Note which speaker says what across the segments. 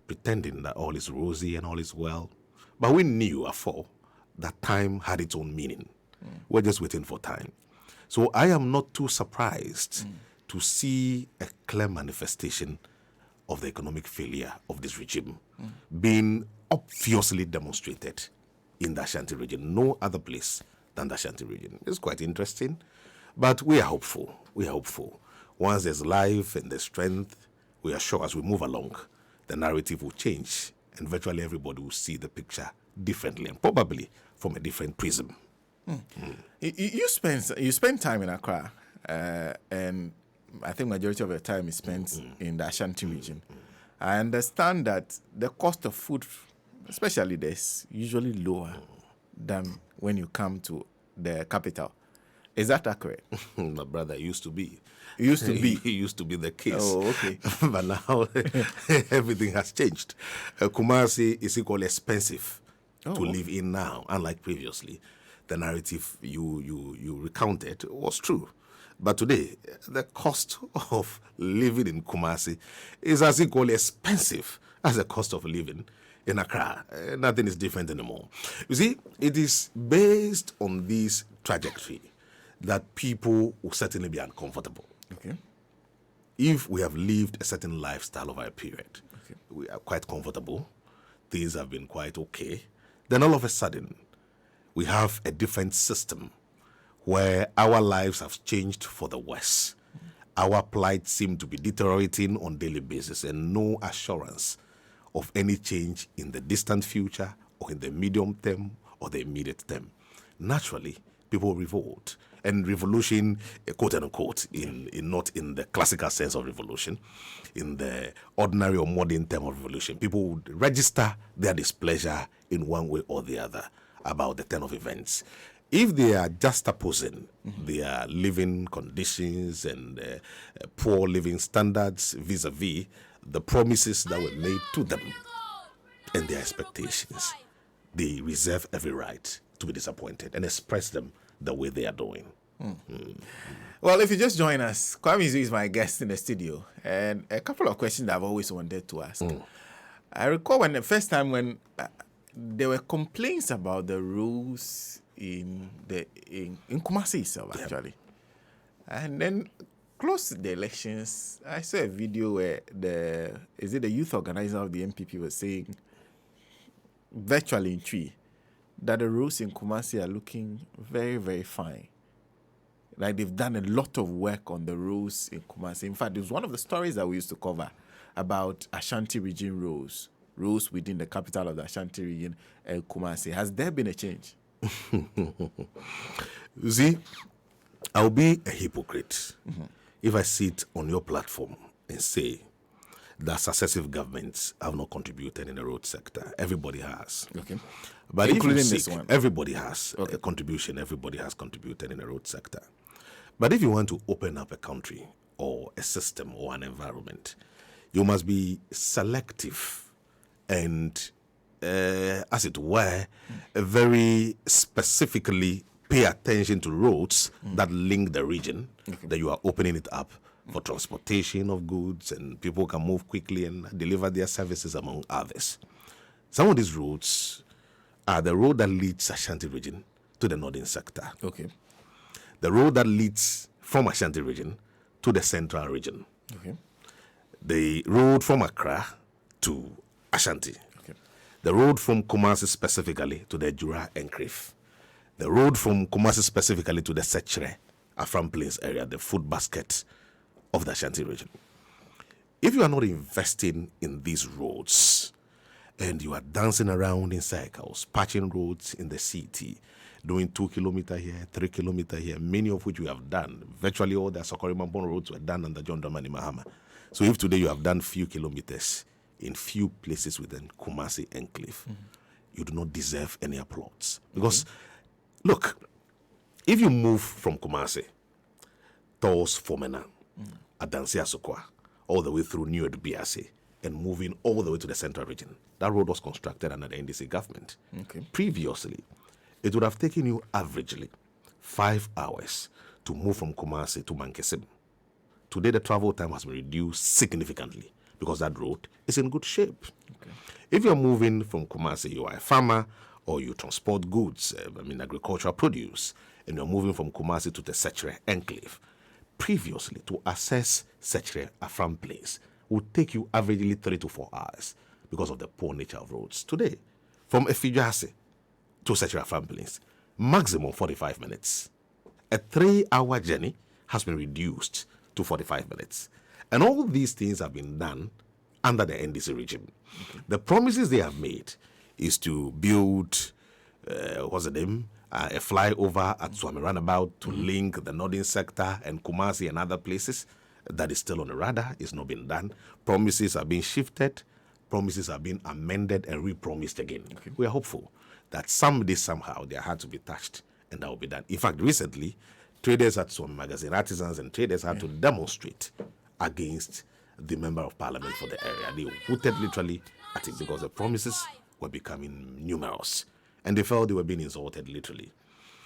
Speaker 1: pretending that all is rosy and all is well. But we knew afore that time had its own meaning. We're just waiting for time. So I am not too surprised to see a clear manifestation of the economic failure of this regime being obviously demonstrated in the Ashanti region. No other place than the Ashanti region. It's quite interesting, but we are hopeful. We are hopeful. Once there's life and there's strength, we are sure as we move along, the narrative will change and virtually everybody will see the picture differently and probably from a different prism.
Speaker 2: You spend time in Accra, and I think majority of your time is spent in the Ashanti region. I understand that the cost of food, especially there, is usually lower than when you come to the capital. Is that accurate?
Speaker 1: My brother, it used to be.
Speaker 2: It used to be.
Speaker 1: It used to be the case.
Speaker 2: Oh, okay.
Speaker 1: But now everything has changed. Kumasi is equally expensive to live in now, unlike previously. The narrative you recounted was true. But today, the cost of living in Kumasi is as equally expensive as the cost of living in Accra. Nothing is different anymore. You see, it is based on this trajectory that people will certainly be uncomfortable.
Speaker 2: Okay.
Speaker 1: If we have lived a certain lifestyle over a period, we are quite comfortable, things have been quite okay, then all of a sudden, we have a different system where our lives have changed for the worse. Our plight seems to be deteriorating on a daily basis and no assurance of any change in the distant future or in the medium term or the immediate term. Naturally, people revolt. And revolution, quote unquote, not in the classical sense of revolution, in the ordinary or modern term of revolution, people would register their displeasure in one way or the other about the turn of events. If they are juxtaposing their living conditions and poor living standards vis-a-vis the promises that were made to them and their expectations, they reserve every right to be disappointed and express them the way they are doing.
Speaker 2: Well, if you just join us, Kwame Zu is my guest in the studio, and a couple of questions that I've always wanted to ask. I recall when the first time when there were complaints about the rules in Kumasi itself, actually. And then close to the elections, I saw a video where the youth organizer of the MPP was saying, virtually in tree, that the rules in Kumasi are looking very, very fine. Like they've done a lot of work on the rules in Kumasi. In fact, it was one of the stories that we used to cover about Ashanti region rules within the capital of the Ashanti region, Kumasi. Has there been a change?
Speaker 1: You see, I'll be a hypocrite if I sit on your platform and say that successive governments have not contributed in the road sector. Everybody has.
Speaker 2: Okay.
Speaker 1: But
Speaker 2: Including
Speaker 1: if you
Speaker 2: this
Speaker 1: seek,
Speaker 2: one.
Speaker 1: everybody has a contribution. Everybody has contributed in the road sector. But if you want to open up a country or a system or an environment, you must be selective and, as it were, very specifically pay attention to roads that link the region, that you are opening it up for transportation of goods and people can move quickly and deliver their services, among others. Some of these roads are the road that leads Ashanti region to the northern sector.
Speaker 2: Okay.
Speaker 1: The road that leads from Ashanti region to the central region.
Speaker 2: Okay.
Speaker 1: The road from Accra to Ashanti.
Speaker 2: Okay.
Speaker 1: The road from Kumasi specifically to the Jura Enclave. The road from Kumasi specifically to the Sechere, Afram Plains area, the food basket of the Ashanti region. If you are not investing in these roads and you are dancing around in circles, patching roads in the city, doing 2 kilometers here, 3 kilometers here, many of which we have done. Virtually all the Sokorima-Bon roads were done under John Dramani Mahama. So if today you have done few kilometers in few places within Kumasi Enclave, you do not deserve any applause. Because, look, if you move from Kumasi towards Fomena, Adansi Asokwa, all the way through New Biase, and moving all the way to the central region, that road was constructed under the NDC government.
Speaker 2: Okay.
Speaker 1: Previously, it would have taken you averagely 5 hours to move from Kumasi to Mankesim. Today, the travel time has been reduced significantly because that road is in good shape.
Speaker 2: Okay.
Speaker 1: If you're moving from Kumasi, you are a farmer or you transport goods, agricultural produce, and you're moving from Kumasi to the Sechere enclave. Previously, to access Sechere Afram Place would take you averagely 3 to 4 hours because of the poor nature of roads. Today, from Efijase to Sechere Afram Place, maximum 45 minutes. A 3-hour journey has been reduced to 45 minutes. And all these things have been done under the NDC regime. Okay. The promises they have made is to build, a flyover at Swami Roundabout to link the northern sector and Kumasi and other places. That is still on the radar. It's not been done. Promises are being shifted. Promises are being amended and re-promised again. Okay. We are hopeful that someday, somehow, they are hard to be touched, and that will be done. In fact, recently, traders had some magazine, artisans and traders had to demonstrate against the member of parliament for the area. They hooted literally at it because the promises were becoming numerous, and they felt they were being insulted literally.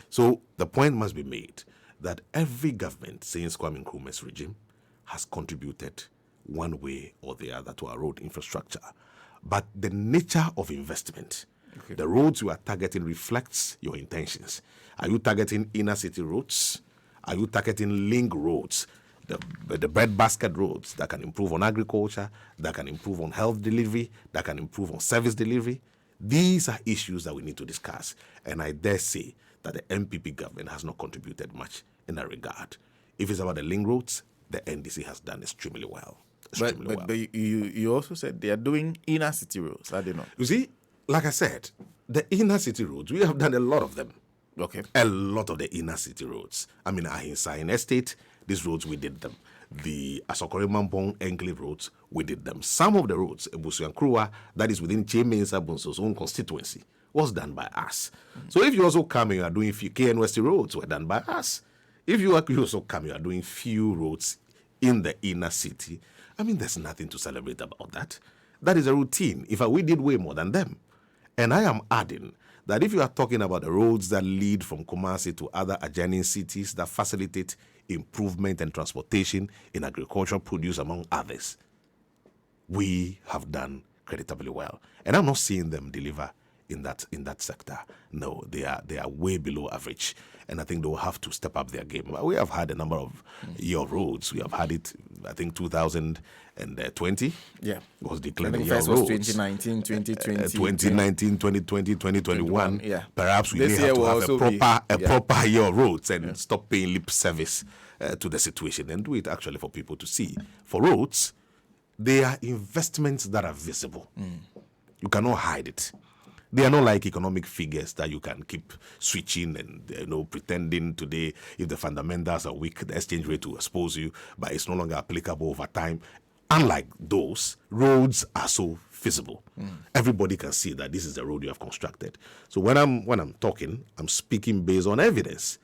Speaker 1: So the point must be made that every government since Kwame Nkrumah's regime has contributed one way or the other to our road infrastructure. But the nature of investment, the roads you are targeting reflects your intentions. Are you targeting inner city roads? Are you targeting link roads? The breadbasket roads that can improve on agriculture, that can improve on health delivery, that can improve on service delivery? These are issues that we need to discuss. And I dare say that the MPP government has not contributed much in that regard. If it's about the link roads, the NDC has done extremely well.
Speaker 2: But you also said they are doing inner city roads, are they not?
Speaker 1: You see, like I said, the inner city roads, we have done a lot of them.
Speaker 2: Okay.
Speaker 1: A lot of the inner city roads. I mean, Ahinsa Estate, these roads, we did them. The Asokore Mampong Enclave roads, we did them. Some of the roads, Ebusu and Krua, that is within Chemensa Bunso's own constituency, was done by us. So if you also come and you are doing few KNWST roads, were done by us. If you also come, you are doing few roads in the inner city, I mean, there's nothing to celebrate about that. That is a routine. In fact, we did way more than them. And I am adding that if you are talking about the roads that lead from Kumasi to other adjoining cities that facilitate improvement and transportation in agricultural produce, among others, we have done creditably well. And I'm not seeing them deliver in that sector. No, they are way below average. And I think they will have to step up their game. We have had a number of year roads. We have had it, I think, 2020.
Speaker 2: Yeah.
Speaker 1: It was declared
Speaker 2: year
Speaker 1: roads.
Speaker 2: Was 2019, 2020.
Speaker 1: 2019, 2020, 2021.
Speaker 2: Yeah.
Speaker 1: Perhaps we may have to have a proper year of roads and stop paying lip service to the situation and do it actually for people to see. For roads, they are investments that are visible. You cannot hide it. They are not like economic figures that you can keep switching and pretending today if the fundamentals are weak, the exchange rate will expose you, but it's no longer applicable over time. Unlike those, roads are so visible. Everybody can see that this is the road you have constructed. So when I'm talking, I'm speaking based on evidence.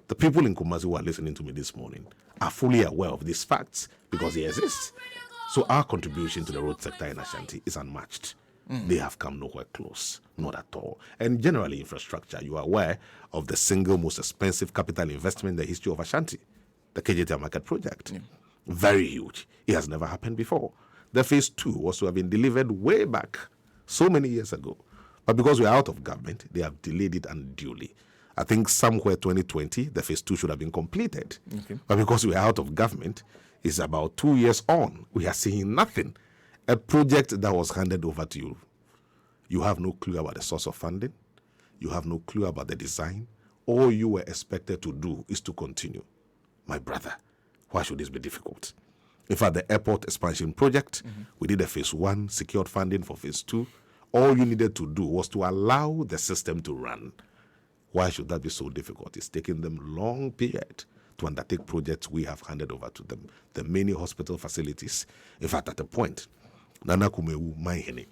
Speaker 1: The people in Kumasi who are listening to me this morning are fully aware of these facts because they exist. So our contribution to the road sector in Ashanti is unmatched. They have come nowhere close, not at all. And generally, infrastructure, you are aware of the single most expensive capital investment in the history of Ashanti, the KJT Market project. Very huge. It has never happened before. The phase 2 was to have been delivered way back, so many years ago. But because we are out of government, they have delayed it unduly. I think somewhere 2020, the phase 2 should have been completed. But because we are out of government, it's about 2 years on. We are seeing nothing. A project that was handed over to you, you have no clue about the source of funding, you have no clue about the design. All you were expected to do is to continue. My brother, why should this be difficult? In fact, the airport expansion project, we did a phase 1, secured funding for phase 2. All you needed to do was to allow the system to run. Why should that be so difficult? It's taking them long period to undertake projects we have handed over to them. The many hospital facilities. In fact, at a point, Nana Kumewu Maihene,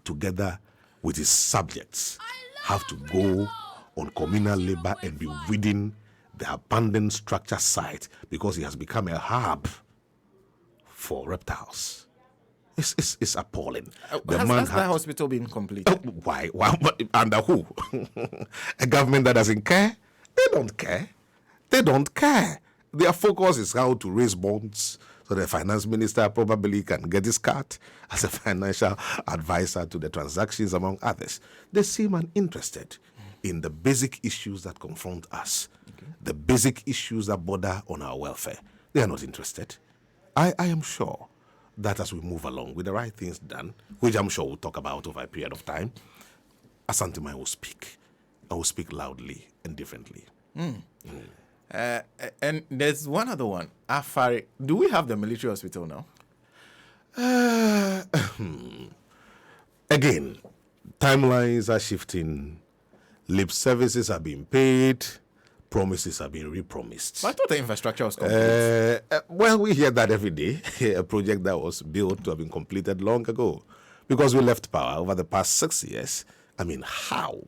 Speaker 1: together with his subjects, have to go on communal labor and be within the abandoned structure site because it has become a hub for reptiles. It's appalling.
Speaker 2: Has that hospital been completed?
Speaker 1: Why? Under who? A government that doesn't care? They don't care. They don't care. Their focus is how to raise bonds So the finance minister probably can get his cut as a financial advisor to the transactions, among others. They seem uninterested in the basic issues that confront us, the basic issues that border on our welfare. They are not interested. I am sure that as we move along with the right things done, which I'm sure we'll talk about over a period of time, Ashanti Mine will speak. I will speak loudly and differently.
Speaker 2: And there's one other one. Afari. Do we have the military hospital now?
Speaker 1: Again, timelines are shifting. Lip services are being paid. Promises are being repromised.
Speaker 2: But I thought the infrastructure was complete.
Speaker 1: Well, we hear that every day. A project that was built to have been completed long ago. Because we left power over the past 6 years. I mean, how?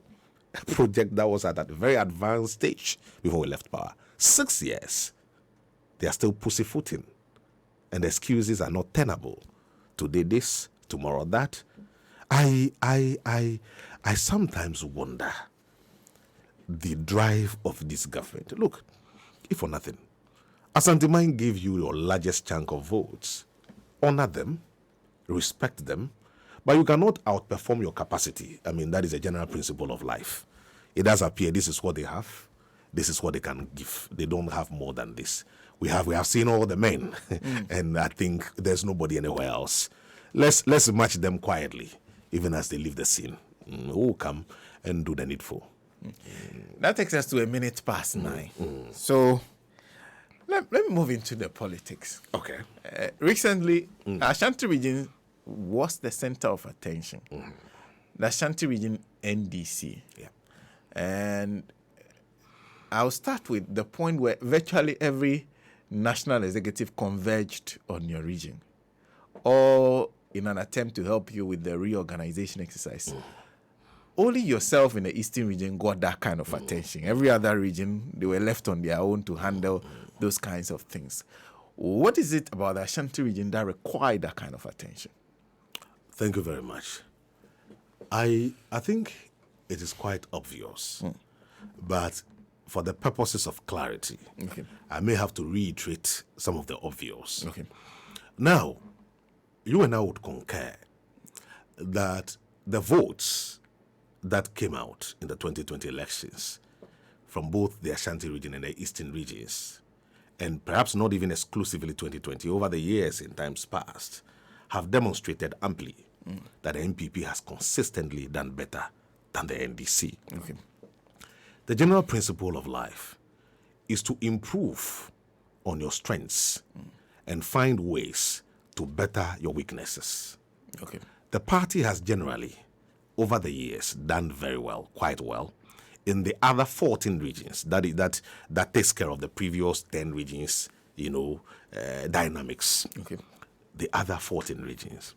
Speaker 1: A project that was at a very advanced stage before we left power. 6 years. They are still pussyfooting. And the excuses are not tenable. Today this, tomorrow that. I sometimes wonder the drive of this government. Look, if for nothing, Ashanti Mine gave you your largest chunk of votes. Honor them, respect them, but you cannot outperform your capacity. I mean, that is a general principle of life. It does appear this is what they have. This is what they can give. They don't have more than this. We have seen all the men, and I think there's nobody anywhere else. Let's match them quietly, even as they leave the scene. Who come and do the needful.
Speaker 2: That takes us to 9:01. So let me move into the politics.
Speaker 1: Okay.
Speaker 2: Recently, Ashanti region was the center of attention. The Ashanti region NDC.
Speaker 1: Yeah.
Speaker 2: And I'll start with the point where virtually every national executive converged on your region, all in an attempt to help you with the reorganization exercise. Only yourself in the Eastern region got that kind of attention. Every other region, they were left on their own to handle those kinds of things. What is it about the Ashanti region that required that kind of attention?
Speaker 1: Thank you very much. I think it is quite obvious, but for the purposes of clarity, I may have to reiterate some of the obvious. Now, you and I would concur that the votes that came out in the 2020 elections from both the Ashanti region and the Eastern regions, and perhaps not even exclusively 2020, over the years in times past, have demonstrated amply that the MPP has consistently done better than the NDC. The general principle of life is to improve on your strengths and find ways to better your weaknesses. The party has generally, over the years, done very well, quite well, in the other 14 regions. That takes care of the previous 10 regions, dynamics. The other 14 regions.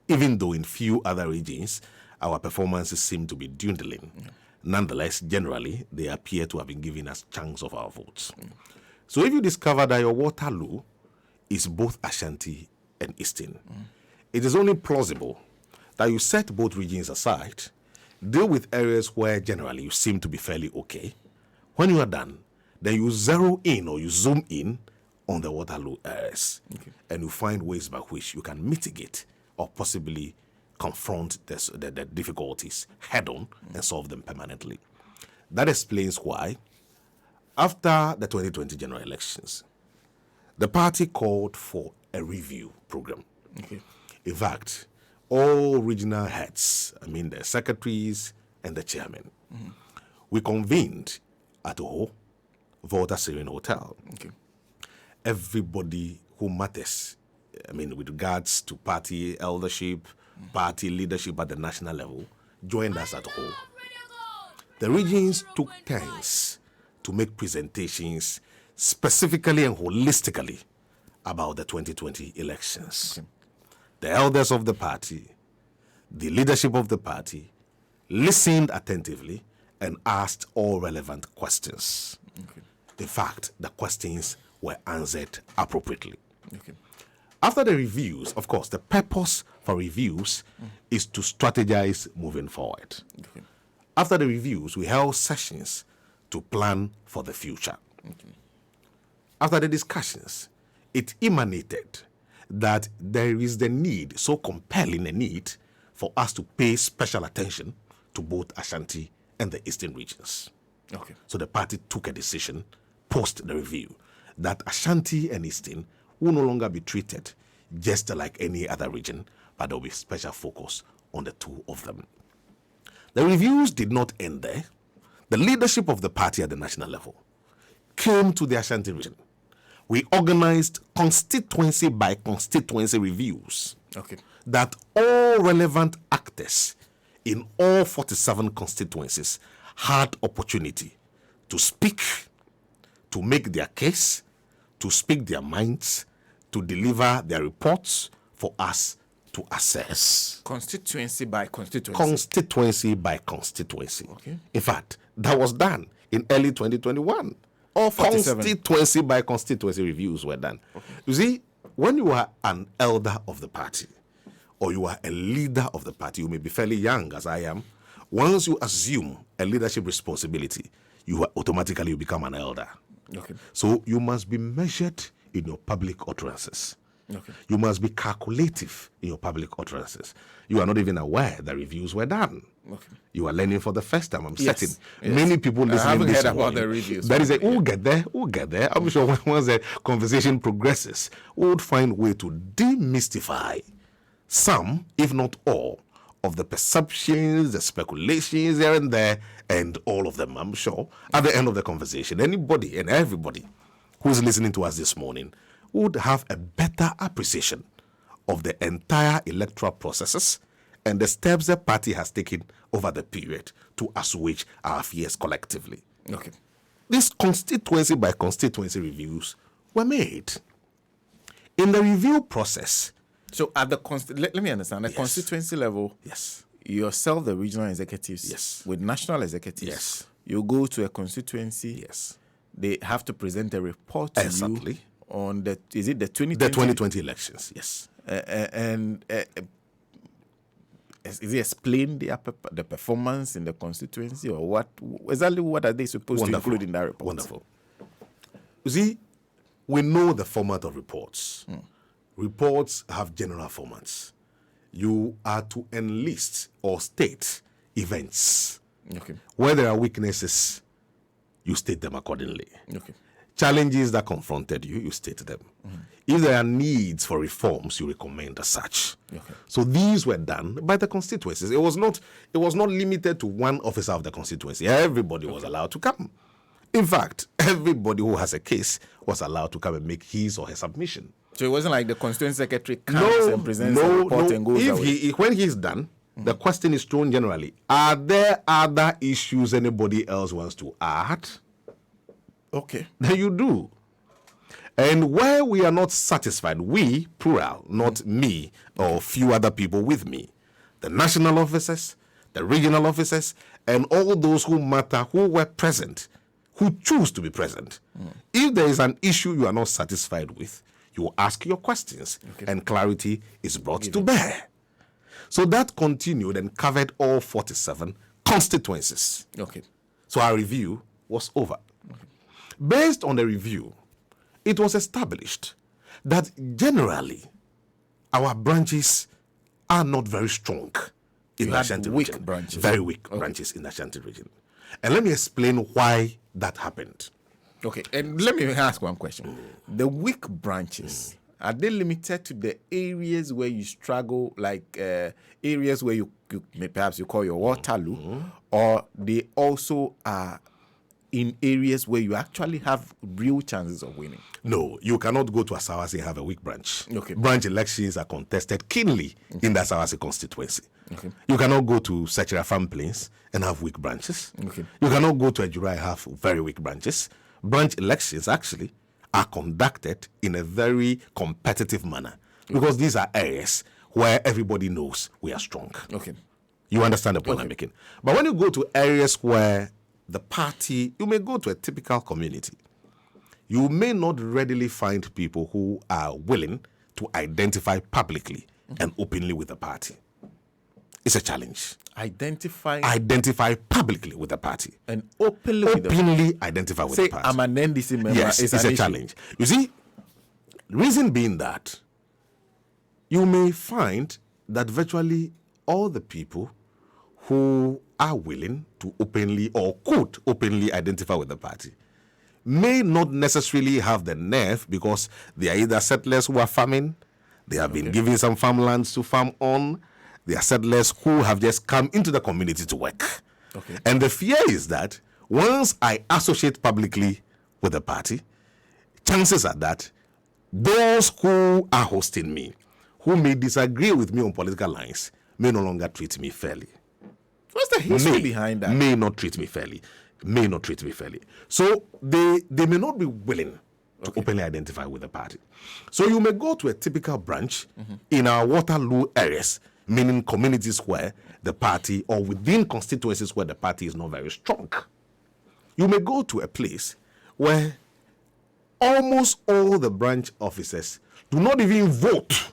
Speaker 1: Even though in few other regions, our performances seem to be dwindling. Nonetheless, generally, they appear to have been giving us chunks of our votes. So if you discover that your Waterloo is both Ashanti and Eastern, it is only plausible that you set both regions aside, deal with areas where generally you seem to be fairly okay. When you are done, then you zero in or you zoom in on the Waterloo areas, and you find ways by which you can mitigate or possibly confront the difficulties head on and solve them permanently. That explains why, after the 2020 general elections, the party called for a review program. In fact, all regional heads, the secretaries and the chairman, we convened at Volta Serene Hotel. Everybody who matters, with regards to party eldership, party leadership at the national level, joined us at home. The regions took turns to make presentations specifically and holistically about the 2020 elections. The elders of the party, the leadership of the party, listened attentively and asked all relevant questions. In fact, the questions were answered appropriately. After the reviews, of course, the purpose for reviews is to strategize moving forward. After the reviews, we held sessions to plan for the future. After the discussions, it emanated that there is the need, so compelling a need, for us to pay special attention to both Ashanti and the eastern regions.
Speaker 2: Okay.
Speaker 1: So the party took a decision post the review that Ashanti and Eastern will no longer be treated just like any other region, but there will be special focus on the two of them. The reviews did not end there. The leadership of the party at the national level came to the Ashanti region. We organized constituency by constituency reviews
Speaker 2: Okay.
Speaker 1: that all relevant actors in all 47 constituencies had opportunity to speak, to make their case, to speak their minds, to deliver their reports for us to assess.
Speaker 2: Constituency by constituency.
Speaker 1: Constituency by constituency.
Speaker 2: Okay.
Speaker 1: In fact, that was done in early 2021.
Speaker 2: All 47.
Speaker 1: Constituency by constituency reviews were done. Okay. You see, when you are an elder of the party, or you are a leader of the party, you may be fairly young as I am. Once you assume a leadership responsibility, you automatically become an elder.
Speaker 2: Okay.
Speaker 1: So you must be measured in your public utterances.
Speaker 2: Okay.
Speaker 1: You must be calculative in your public utterances. You are not even aware that reviews were done.
Speaker 2: Okay.
Speaker 1: You are learning for the first time. I'm
Speaker 2: Yes.
Speaker 1: certain.
Speaker 2: Yes.
Speaker 1: Many people listening
Speaker 2: I haven't
Speaker 1: this
Speaker 2: heard about
Speaker 1: morning,
Speaker 2: the reviews.
Speaker 1: That is we'll get there. We'll get there. I'm sure once the conversation progresses, we would find a way to demystify some, if not all, of the perceptions, the speculations here and there, and all of them, I'm sure, at the end of the conversation, anybody and everybody who's listening to us this morning would have a better appreciation of the entire electoral processes and the steps the party has taken over the period to assuage our fears collectively.
Speaker 2: Okay.
Speaker 1: These constituency by constituency reviews were made. In the review process,
Speaker 2: So at the let me understand, at
Speaker 1: Yes.
Speaker 2: constituency level,
Speaker 1: yes,
Speaker 2: yourself, the regional executives,
Speaker 1: Yes.
Speaker 2: with national executives,
Speaker 1: Yes.
Speaker 2: you go to a constituency,
Speaker 1: yes,
Speaker 2: they have to present a report to
Speaker 1: Exactly.
Speaker 2: you on the, is it the 2020?
Speaker 1: the 2020 elections, yes.
Speaker 2: And is it explain the performance in the constituency, or what exactly what are they supposed to include in that report?
Speaker 1: Wonderful. You see, we know the format of reports. Reports have general formats. You are to enlist or state events.
Speaker 2: Okay.
Speaker 1: Where there are weaknesses, you state them accordingly.
Speaker 2: Okay.
Speaker 1: Challenges that confronted you, you state them. If there are needs for reforms, you recommend as such.
Speaker 2: Okay.
Speaker 1: So these were done by the constituencies. It was not limited to one officer of the constituency. Everybody was allowed to come. In fact, everybody who has a case was allowed to come and make his or her submission.
Speaker 2: So it wasn't like the constituency secretary comes and presents a report and goes away.
Speaker 1: When he's done, the question is thrown generally: are there other issues anybody else wants to add?
Speaker 2: Okay.
Speaker 1: Then you do. And where we are not satisfied, we, plural, not me or few other people with me, the national officers, the regional officers, and all those who matter, who were present, who choose to be present. If there is an issue you are not satisfied with, you ask your questions, and clarity is brought to bear. So that continued and covered all 47 constituencies.
Speaker 2: Okay.
Speaker 1: So our review was over. Based on the review, it was established that generally our branches are not very strong in the Ashanti region.
Speaker 2: Weak branches.
Speaker 1: Very weak branches in the Ashanti region. And let me explain why that happened.
Speaker 2: Okay, and let me ask one question. The weak branches, are they limited to the areas where you struggle, like areas where you perhaps you call your Waterloo, or they also are in areas where you actually have real chances of winning?
Speaker 1: No, you cannot go to Asawasi and have a weak branch.
Speaker 2: Okay.
Speaker 1: Branch elections are contested keenly in the Asawasi constituency.
Speaker 2: Okay.
Speaker 1: You cannot go to Sechira Farm Plains and have weak branches.
Speaker 2: Okay.
Speaker 1: You cannot go to Ejura and have very weak branches. Branch elections actually are conducted in a very competitive manner because these are areas where everybody knows we are strong.
Speaker 2: Okay.
Speaker 1: You understand the point I'm making? But when you go to areas where the party, you may go to a typical community, you may not readily find people who are willing to identify publicly and openly with the party. It's a challenge. Identify publicly with the party.
Speaker 2: And openly with the party.
Speaker 1: Openly identify with the party.
Speaker 2: Say, I'm an NDC member.
Speaker 1: Yes, it's a challenge. You see, Reason being that you may find that virtually all the people who are willing to openly or could openly identify with the party may not necessarily have the nerve, because they are either settlers who are farming, they have been given some farmlands to farm on, they are settlers who have just come into the community to work.
Speaker 2: Okay.
Speaker 1: And the fear is that once I associate publicly with the party, chances are that those who are hosting me, who may disagree with me on political lines, may no longer treat me fairly.
Speaker 2: What's the history behind that?
Speaker 1: May not treat me fairly. May not treat me fairly. So they may not be willing to openly identify with the party. So you may go to a typical branch in our Waterloo areas, meaning communities where the party, or within constituencies where the party is not very strong. You may go to a place where almost all the branch officers do not even vote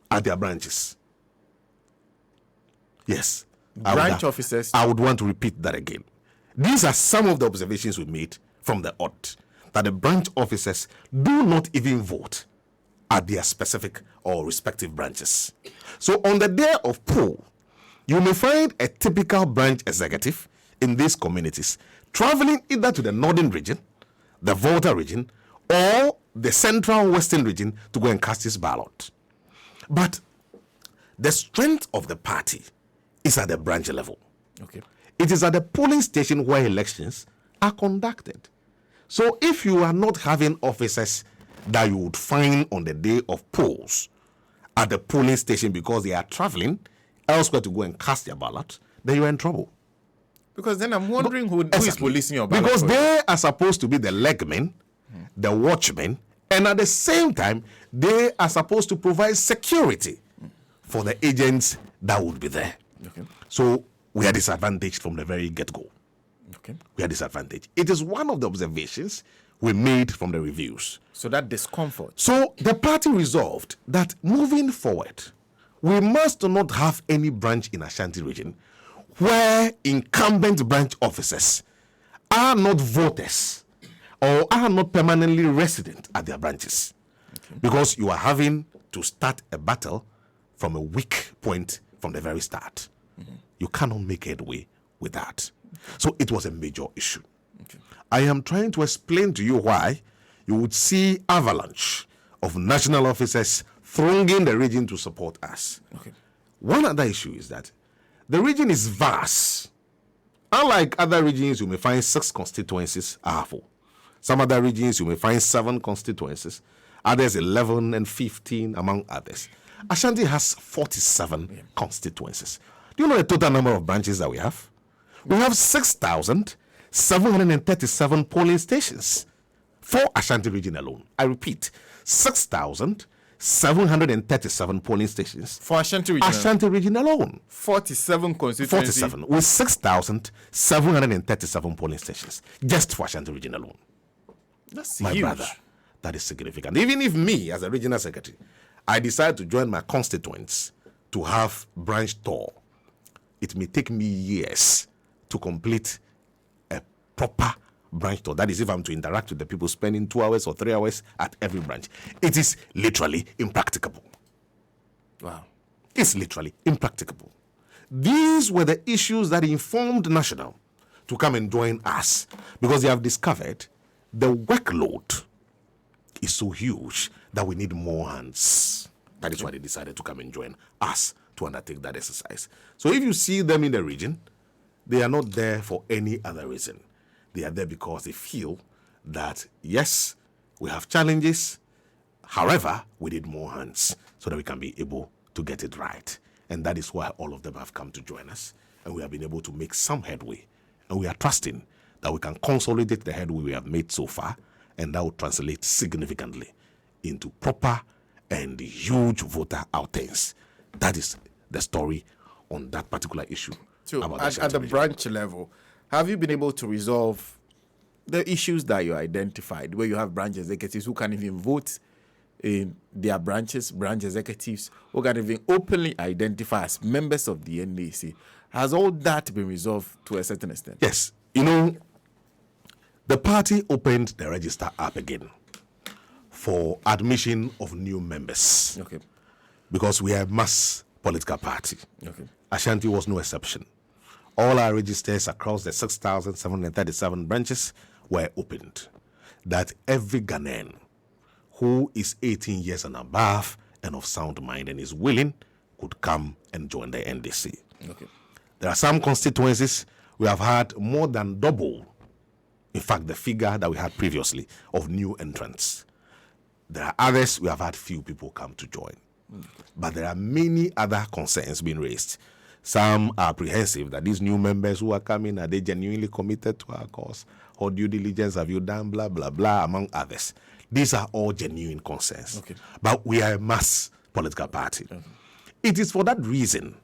Speaker 1: at their branches. Yes.
Speaker 2: Branch officers.
Speaker 1: I would want to repeat that again. These are some of the observations we made from the audit, that the branch officers do not even vote at their specific or respective branches. So on the day of poll, you may find a typical branch executive in these communities traveling either to the northern region, the Volta region, or the central western region to go and cast his ballot. But the strength of the party is at the branch level.
Speaker 2: Okay.
Speaker 1: It is at the polling station where elections are conducted. So if you are not having officers that you would find on the day of polls at the polling station because they are traveling elsewhere to go and cast their ballot, then you are in trouble.
Speaker 2: Because then I'm wondering who is policing your ballot.
Speaker 1: Because they are supposed to be the legmen, the watchmen, and at the same time, they are supposed to provide security for the agents that would be there.
Speaker 2: Okay.
Speaker 1: So we are disadvantaged from the very get-go.
Speaker 2: Okay.
Speaker 1: We are disadvantaged. It is one of the observations we made from the reviews.
Speaker 2: So that discomfort.
Speaker 1: So the party resolved that moving forward, we must not have any branch in Ashanti region where incumbent branch officers are not voters or are not permanently resident at their branches. Okay. Because you are having to start a battle from a weak point from the very start. You cannot make headway with that. So it was a major issue. Okay. I am trying to explain to you why you would see avalanche of national officers thronging the region to support us.
Speaker 2: Okay.
Speaker 1: One other issue is that the region is vast. Unlike other regions, you may find 6 constituencies are full. Some other regions, you may find 7 constituencies. Others 11 and 15, among others. Ashanti has 47 constituencies. Do you know the total number of branches that we have? We have 6,737 polling stations for Ashanti region alone. I repeat, 6,737 polling stations
Speaker 2: for Ashanti region.
Speaker 1: Ashanti region alone.
Speaker 2: 47 constituencies.
Speaker 1: 47 with 6,737 polling stations just for Ashanti region alone.
Speaker 2: That's
Speaker 1: My
Speaker 2: huge.
Speaker 1: brother, that is significant. Even if me, as a regional secretary, I decide to join my constituents to have branch tour, it may take me years to complete a proper branch tour. That is, if I'm to interact with the people, spending 2 hours or 3 hours at every branch. It is literally impracticable.
Speaker 2: Wow.
Speaker 1: It's literally impracticable. These were the issues that informed National to come and join us, because they have discovered the workload is so huge that we need more hands. That is why they decided to come and join us to undertake that exercise. So if you see them in the region, they are not there for any other reason. They are there because they feel that, yes, we have challenges. However, we need more hands so that we can be able to get it right. And that is why all of them have come to join us. And we have been able to make some headway. And we are trusting that we can consolidate the headway we have made so far, and that will translate significantly into proper and huge voter outings. That is the story on that particular issue.
Speaker 2: So
Speaker 1: about
Speaker 2: at the branch level, have you been able to resolve the issues that you identified, where you have branch executives who can't even vote in their branches, branch executives who can even openly identify as members of the NDC? Has all that been resolved to a certain extent?
Speaker 1: Yes. You know, the party opened the register up again for admission of new members.
Speaker 2: Okay.
Speaker 1: Because we are a mass political party.
Speaker 2: Okay.
Speaker 1: Ashanti was no exception. All our registers across the 6,737 branches were opened. That every Ghanaian who is 18 years and above and of sound mind and is willing could come and join the NDC.
Speaker 2: Okay.
Speaker 1: There are some constituencies we have had more than double, in fact, the figure that we had previously of new entrants. There are others we have had few people come to join. But there are many other concerns being raised. Some are apprehensive that these new members who are coming, are they genuinely committed to our cause? What due diligence have you done? Blah, blah, blah, among others. These are all genuine concerns.
Speaker 2: Okay.
Speaker 1: But we are a mass political party. Okay. It is for that reason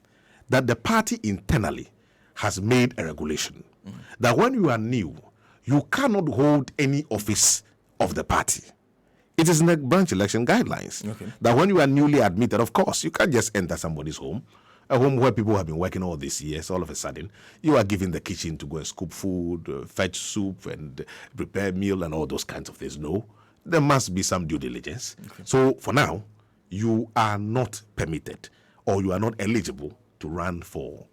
Speaker 1: that the party internally has made a regulation that when you are new, you cannot hold any office of the party. It is in the branch election guidelines that when you are newly admitted, of course, you can't just enter somebody's home, a home where people have been working all these years. All of a sudden, you are given the kitchen to go and scoop food, fetch soup, and prepare meal and all those kinds of things. No, there must be some due diligence. Okay. So for now, you are not permitted or you are not eligible to run for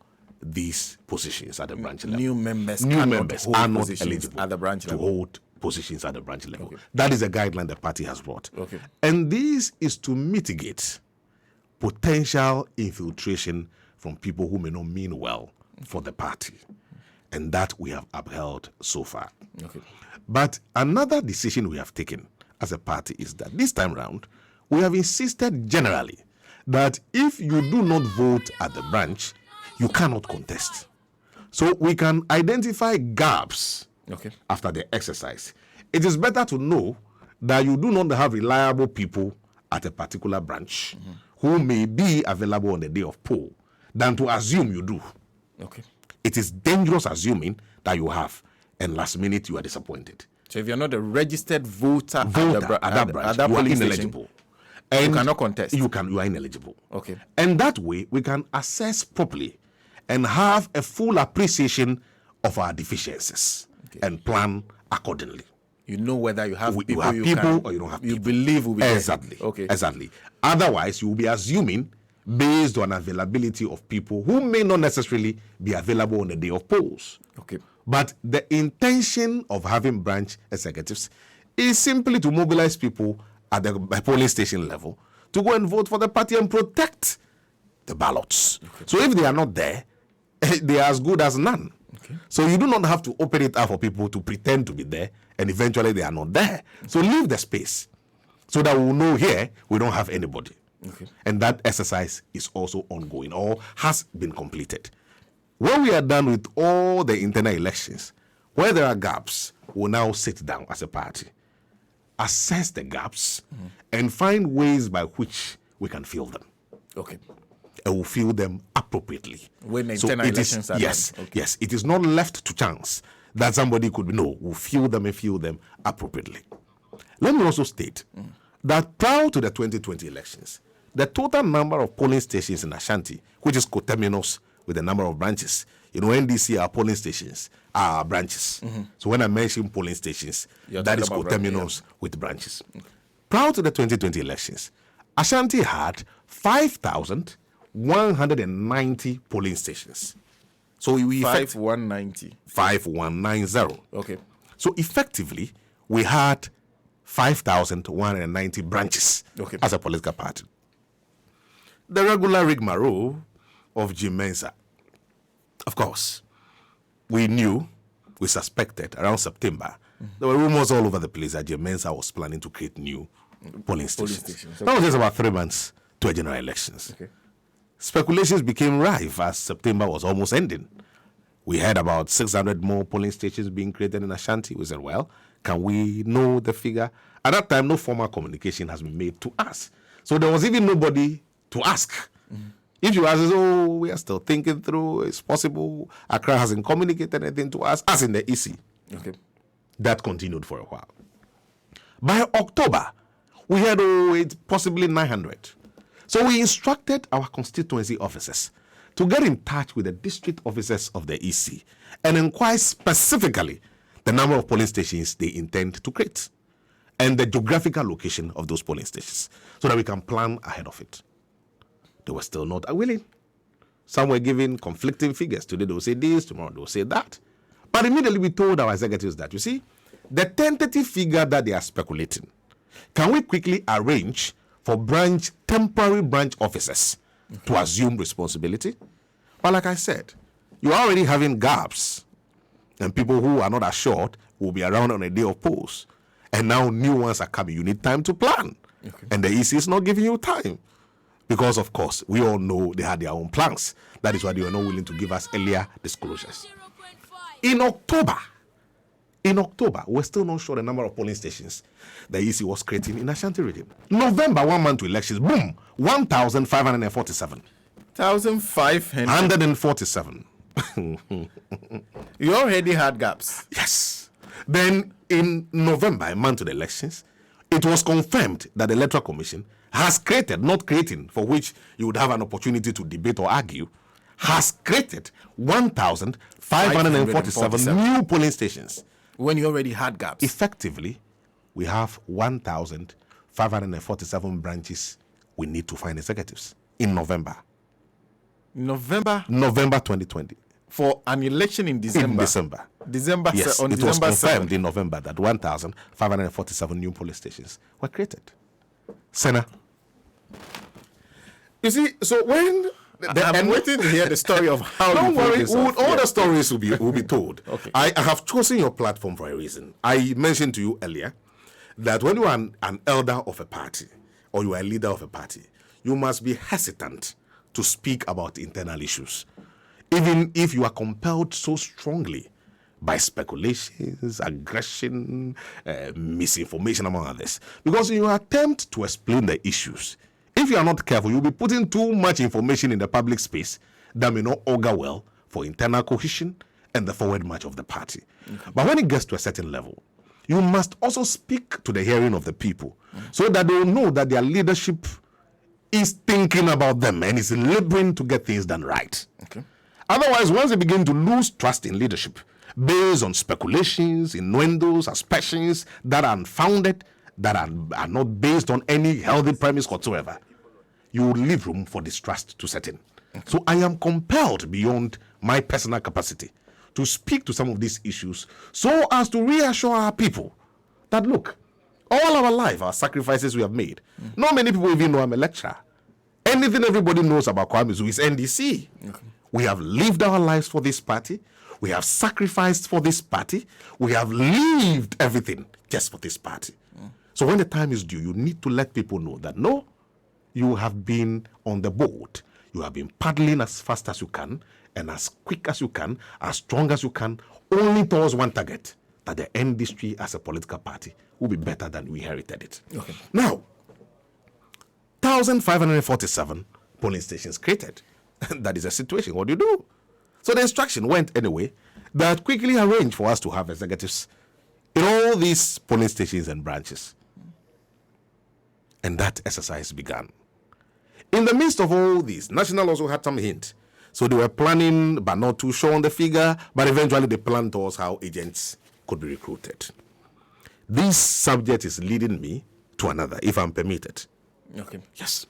Speaker 1: these positions at the branch level.
Speaker 2: New members
Speaker 1: are not eligible
Speaker 2: at the branch
Speaker 1: to
Speaker 2: level.
Speaker 1: hold positions at the branch level.
Speaker 2: Okay.
Speaker 1: That is a guideline the party has brought.
Speaker 2: Okay.
Speaker 1: And this is to mitigate potential infiltration from people who may not mean well for the party. And that we have upheld so far.
Speaker 2: Okay.
Speaker 1: But another decision we have taken as a party is that this time round, we have insisted generally that if you do not vote at the branch, you cannot contest. So we can identify gaps after the exercise. It is better to know that you do not have reliable people at a particular branch who may be available on the day of poll than to assume you do.
Speaker 2: Okay.
Speaker 1: It is dangerous assuming that you have, and last minute you are disappointed.
Speaker 2: So if you're not a registered voter at
Speaker 1: that branch, you are ineligible.
Speaker 2: And you cannot contest.
Speaker 1: You are ineligible.
Speaker 2: Okay.
Speaker 1: And that way we can assess properly and have a full appreciation of our deficiencies and plan accordingly.
Speaker 2: You know whether you have people,
Speaker 1: or you don't have people.
Speaker 2: You believe will be
Speaker 1: exactly.
Speaker 2: There. Okay.
Speaker 1: Exactly. Otherwise, you will be assuming based on availability of people who may not necessarily be available on the day of polls.
Speaker 2: Okay.
Speaker 1: But the intention of having branch executives is simply to mobilize people at the polling station level to go and vote for the party and protect the ballots. Okay. So if they are not there, they are as good as none. Okay. So you do not have to open it up for people to pretend to be there and eventually they are not there. So leave the space so that we will know here we don't have anybody. Okay. And that exercise is also ongoing or has been completed. When we are done with all the internal elections, where there are gaps, we'll now sit down as a party, assess the gaps, and find ways by which we can fill them.
Speaker 2: Okay.
Speaker 1: And we'll fill them appropriately.
Speaker 2: When the internal elections are
Speaker 1: yes,
Speaker 2: done. Okay.
Speaker 1: Yes, it is not left to chance that somebody could be, no, we'll fill them and fill them appropriately. Let me also state that prior to the 2020 elections, the total number of polling stations in Ashanti, which is coterminous with the number of branches. You know, NDC are polling stations, are branches. So when I mention polling stations, that is coterminous with branches. Okay. Prior to the 2020 elections, Ashanti had 5,190 polling stations. So we 5190.
Speaker 2: Okay.
Speaker 1: So effectively, we had 5,190 branches as a political party. The regular rigmarole of Jim Mensah. Of course, we suspected around September, there were rumors all over the place that Jim Mensah was planning to create new polling stations. Okay. That was just about 3 months to a general elections. Okay. Speculations became rife as September was almost ending. We heard about 600 more polling stations being created in Ashanti. We said, well, can we know the figure? At that time, no formal communication has been made to us. So there was even nobody to ask. If you ask, we are still thinking through, it's possible. Accra hasn't communicated anything to us, as in the EC. Okay. That continued for a while. By October, we had it's possibly 900. So we instructed our constituency officers to get in touch with the district officers of the EC and inquire specifically the number of polling stations they intend to create. and the geographical location of those polling stations so that we can plan ahead of it. They were still not willing. Some were giving conflicting figures. Today they will say this, tomorrow they will say that. But immediately we told our executives that, you see, the tentative figure that they are speculating, can we quickly arrange for temporary branch officers to assume responsibility? But like I said, you're already having gaps, and people who are not assured will be around on a day of polls. And now new ones are coming. You need time to plan. And the EC is not giving you time. Because, of course, we all know they had their own plans. That is why they were not willing to give us earlier disclosures. In October, we're still not sure the number of polling stations the EC was creating in Ashanti region. November, 1 month to elections, boom, 1,547. 1,547.
Speaker 2: You already had gaps.
Speaker 1: Yes. Then in November, a month to the elections, it was confirmed that the Electoral Commission has created, not creating, for which you would have an opportunity to debate or argue, has created 1,547 new polling stations.
Speaker 2: When you already had gaps.
Speaker 1: Effectively, we have 1,547 branches we need to find executives in November.
Speaker 2: November
Speaker 1: 2020.
Speaker 2: For an election in December. December.
Speaker 1: Yes,
Speaker 2: on
Speaker 1: it
Speaker 2: December
Speaker 1: was confirmed
Speaker 2: 7th.
Speaker 1: in November that 1,547 new police stations were created. Senna. You see, so when...
Speaker 2: I'm waiting to hear the story of how
Speaker 1: Don't
Speaker 2: you pulled
Speaker 1: worry,
Speaker 2: this off.
Speaker 1: all the stories will be told.
Speaker 2: Okay.
Speaker 1: I have chosen your platform for a reason. I mentioned to you earlier that when you are an elder of a party or you are a leader of a party, you must be hesitant to speak about internal issues, even if you are compelled so strongly by speculations, aggression, misinformation, among others. Because in your attempt to explain the issues, if you are not careful, you'll be putting too much information in the public space that may not augur well for internal cohesion and the forward march of the party. But when it gets to a certain level, you must also speak to the hearing of the people so that they will know that their leadership is thinking about them and is laboring to get things done right.
Speaker 2: Okay.
Speaker 1: Otherwise, once they begin to lose trust in leadership based on speculations, innuendos, aspersions that are unfounded, that are not based on any healthy premise whatsoever, you will leave room for distrust to set in. So I am compelled beyond my personal capacity to speak to some of these issues so as to reassure our people that, look, all our life, our sacrifices we have made, not many people even know I'm a lecturer. Anything everybody knows about Kwame Zu is NDC. We have lived our lives for this party. We have sacrificed for this party. We have lived everything just for this party. So when the time is due, you need to let people know that, no, you have been on the boat. You have been paddling as fast as you can and as quick as you can, as strong as you can, only towards one target, that the industry as a political party will be better than we inherited it.
Speaker 2: Okay.
Speaker 1: Now, 1,547 polling stations created. That is a situation. What do you do? So the instruction went anyway that quickly arranged for us to have executives in all these polling stations and branches. And that exercise began. In the midst of all this, National also had some hint. So they were planning, but not too sure on the figure, but eventually they planned towards how agents could be recruited. This subject is leading me to another, if I'm permitted.
Speaker 2: Okay.
Speaker 1: Yes.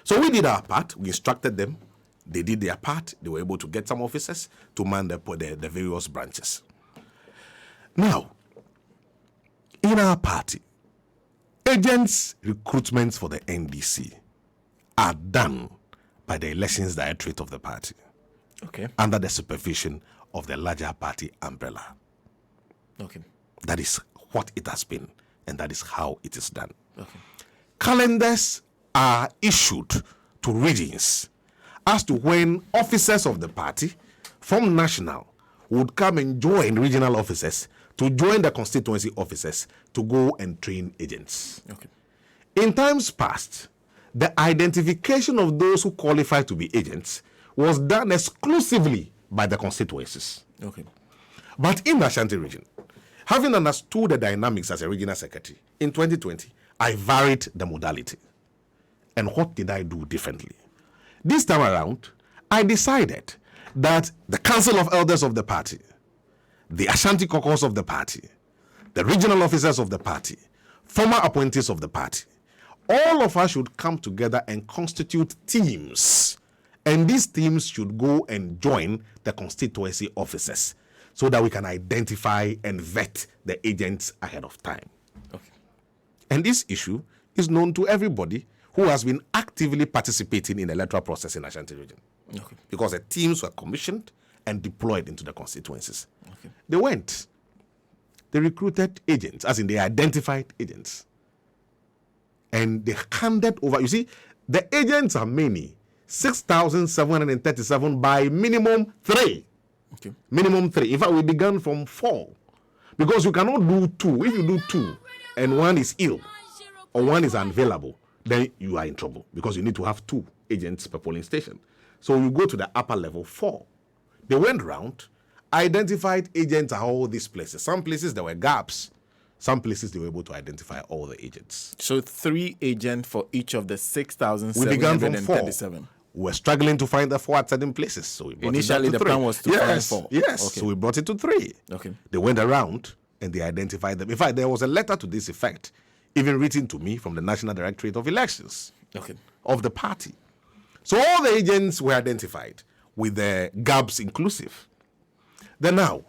Speaker 1: So we did our part. We instructed them. They did their part. They were able to get some officers to man the various branches. Now, in our party, agents' recruitments for the NDC are done by the Elections Directorate of the party,
Speaker 2: Okay.
Speaker 1: under the supervision of the larger party umbrella.
Speaker 2: Okay.
Speaker 1: That is what it has been, and that is how it is done.
Speaker 2: Okay.
Speaker 1: Calendars are issued to regions as to when officers of the party from national would come and join regional officers to join the constituency officers to go and train agents.
Speaker 2: Okay.
Speaker 1: In times past, the identification of those who qualify to be agents was done exclusively by the constituencies.
Speaker 2: Okay.
Speaker 1: But in the Ashanti region, having understood the dynamics as a regional secretary, in 2020, I varied the modality. And what did I do differently? This time around, I decided that the Council of Elders of the party, the Ashanti caucus of the party, the regional officers of the party former appointees of the party, all of us should come together and constitute teams. And these teams should go and join the constituency officers so that we can identify and vet the agents ahead of time.
Speaker 2: Okay.
Speaker 1: And this issue is known to everybody who has been actively participating in the electoral process in Ashanti region.
Speaker 2: Okay.
Speaker 1: Because the teams were commissioned and deployed into the constituencies.
Speaker 2: Okay.
Speaker 1: They went. They recruited agents, as in they identified agents. And they handed over. You see, the agents are many. 6,737 by minimum 3.
Speaker 2: Okay.
Speaker 1: Minimum 3. In fact, we began from 4. Because you cannot do 2. If you do 2 and one is ill or one is unavailable, then you are in trouble because you need to have 2 agents per polling station. So you go to the upper level, 4. They went round, identified agents at all these places. Some places there were gaps. Some places they were able to identify all the agents.
Speaker 2: So 3 agents for each of the
Speaker 1: We began from 4.
Speaker 2: 6,737.
Speaker 1: We were struggling to find the 4 at certain places. So we brought
Speaker 2: Initially,
Speaker 1: it down to
Speaker 2: the
Speaker 1: 3.
Speaker 2: plan was to find 4.
Speaker 1: Yes,
Speaker 2: Okay.
Speaker 1: so we brought it to 3.
Speaker 2: Okay.
Speaker 1: They went around and they identified them. In fact, there was a letter to this effect, even written to me from the National Directorate of Elections
Speaker 2: Okay.
Speaker 1: of the party. So all the agents were identified, with the gaps inclusive. Then now,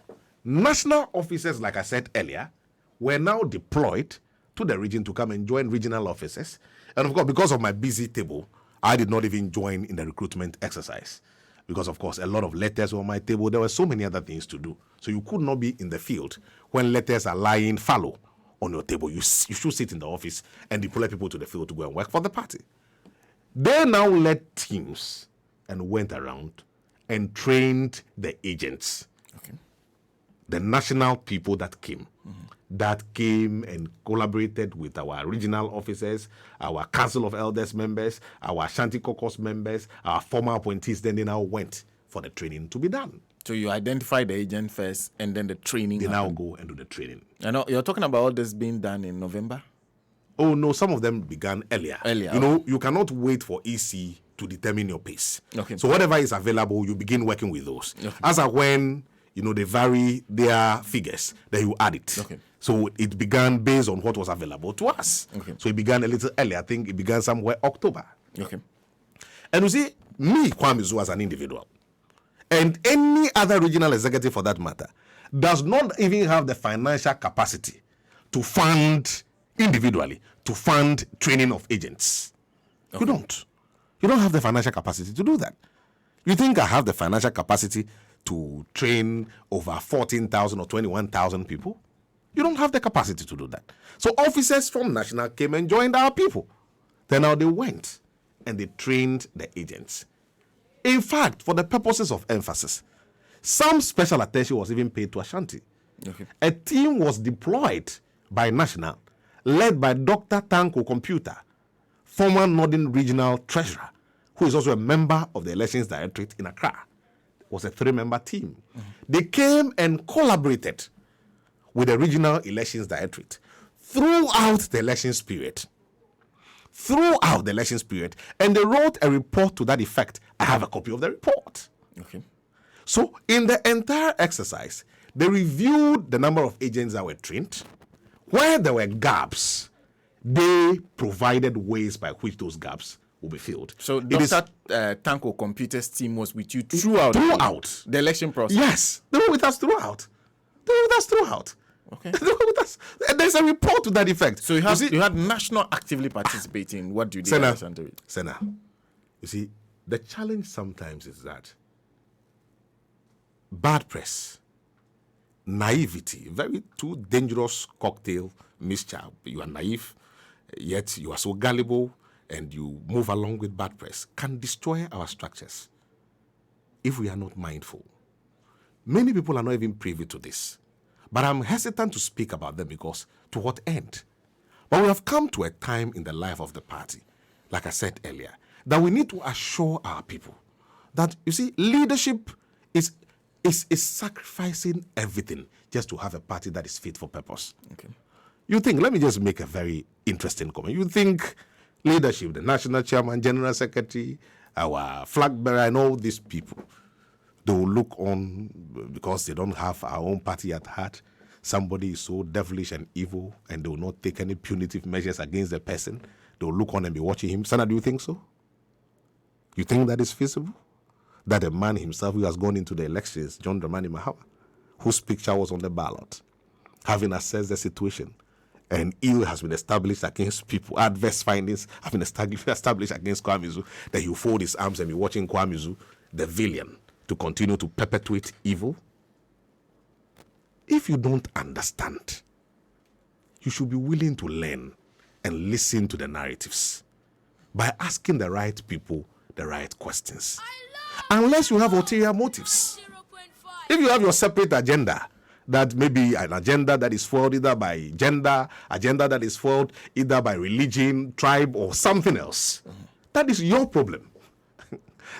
Speaker 1: national officers, like I said earlier, were now deployed to the region to come and join regional officers. And of course, because of my busy table, I did not even join in the recruitment exercise. Because, of course, a lot of letters were on my table. There were so many other things to do. So you could not be in the field when letters are lying fallow on your table. You should sit in the office and deploy people to the field to go and work for the party. They now led teams and went around and trained the agents.
Speaker 2: Okay.
Speaker 1: The national people that came and collaborated with our regional officers, our Council of Elders members, our Ashanti Caucus members, our former appointees. Then they now went for the training to be done.
Speaker 2: So you identify the agent first and then the training.
Speaker 1: They now go and do the training.
Speaker 2: I know you're talking about all this being done in November?
Speaker 1: Oh, no, some of them began earlier.
Speaker 2: Earlier,
Speaker 1: You know, you cannot wait for EC to determine your pace.
Speaker 2: Okay.
Speaker 1: So whatever is available, you begin working with those.
Speaker 2: Okay.
Speaker 1: As of when, they vary their figures, then you add it.
Speaker 2: Okay.
Speaker 1: So it began based on what was available to us.
Speaker 2: Okay.
Speaker 1: So it began a little earlier. I think it began somewhere October.
Speaker 2: Okay.
Speaker 1: And you see, me, Kwame Zu, as an individual, and any other regional executive for that matter, does not even have the financial capacity to fund individually, to fund training of agents. Okay. You don't. You don't have the financial capacity to do that. You think I have the financial capacity to train over 14,000 or 21,000 people? You don't have the capacity to do that. So officers from national came and joined our people. Then now they went and they trained the agents. In fact, for the purposes of emphasis, some special attention was even paid to Ashanti.
Speaker 2: Okay.
Speaker 1: A team was deployed by national, led by Dr. Tanko Computer, former Northern Regional Treasurer, who is also a member of the Elections Directorate in Accra. It was a 3-member team. They came and collaborated with the Regional Elections Directorate throughout the elections period. And they wrote a report to that effect. I have a copy of the report.
Speaker 2: Okay.
Speaker 1: So in the entire exercise, they reviewed the number of agents that were trained. Where there were gaps, they provided ways by which those gaps will be filled.
Speaker 2: So Dr. Tanko Computer's team was with you throughout the election process?
Speaker 1: Yes. They were with us throughout.
Speaker 2: Okay.
Speaker 1: They were with us. There's a report to that effect.
Speaker 2: So you had national actively participating. What do you do?
Speaker 1: Senna, you see, the challenge sometimes is that bad press, naivety, very two dangerous cocktail mixture. You are naive, yet you are so gullible, and you move along with bad press, can destroy our structures if we are not mindful. Many people are not even privy to this, but I'm hesitant to speak about them because to what end? But we have come to a time in the life of the party, like I said earlier, that we need to assure our people that, you see, leadership is sacrificing everything just to have a party that is fit for purpose.
Speaker 2: Okay.
Speaker 1: You think, let me just make a very interesting comment. You think leadership, the national chairman, general secretary, our flag bearer, and all these people, they will look on because they don't have our own party at heart, somebody is so devilish and evil and they will not take any punitive measures against the person. They will look on and be watching him. Sana, do you think so? You think that is feasible? That a man himself who has gone into the elections, John Dramani Mahama, whose picture was on the ballot, having assessed the situation, and ill has been established against people, adverse findings have been established against Kwame Zu, that he will fold his arms and be watching Kwame Zu, the villain, to continue to perpetuate evil? If you don't understand, you should be willing to learn and listen to the narratives by asking the right people the right questions. Unless you have ulterior motives. If you have your separate agenda, that may be an agenda that is fueled either by gender, agenda that is fueled either by religion, tribe, or something else, that is your problem.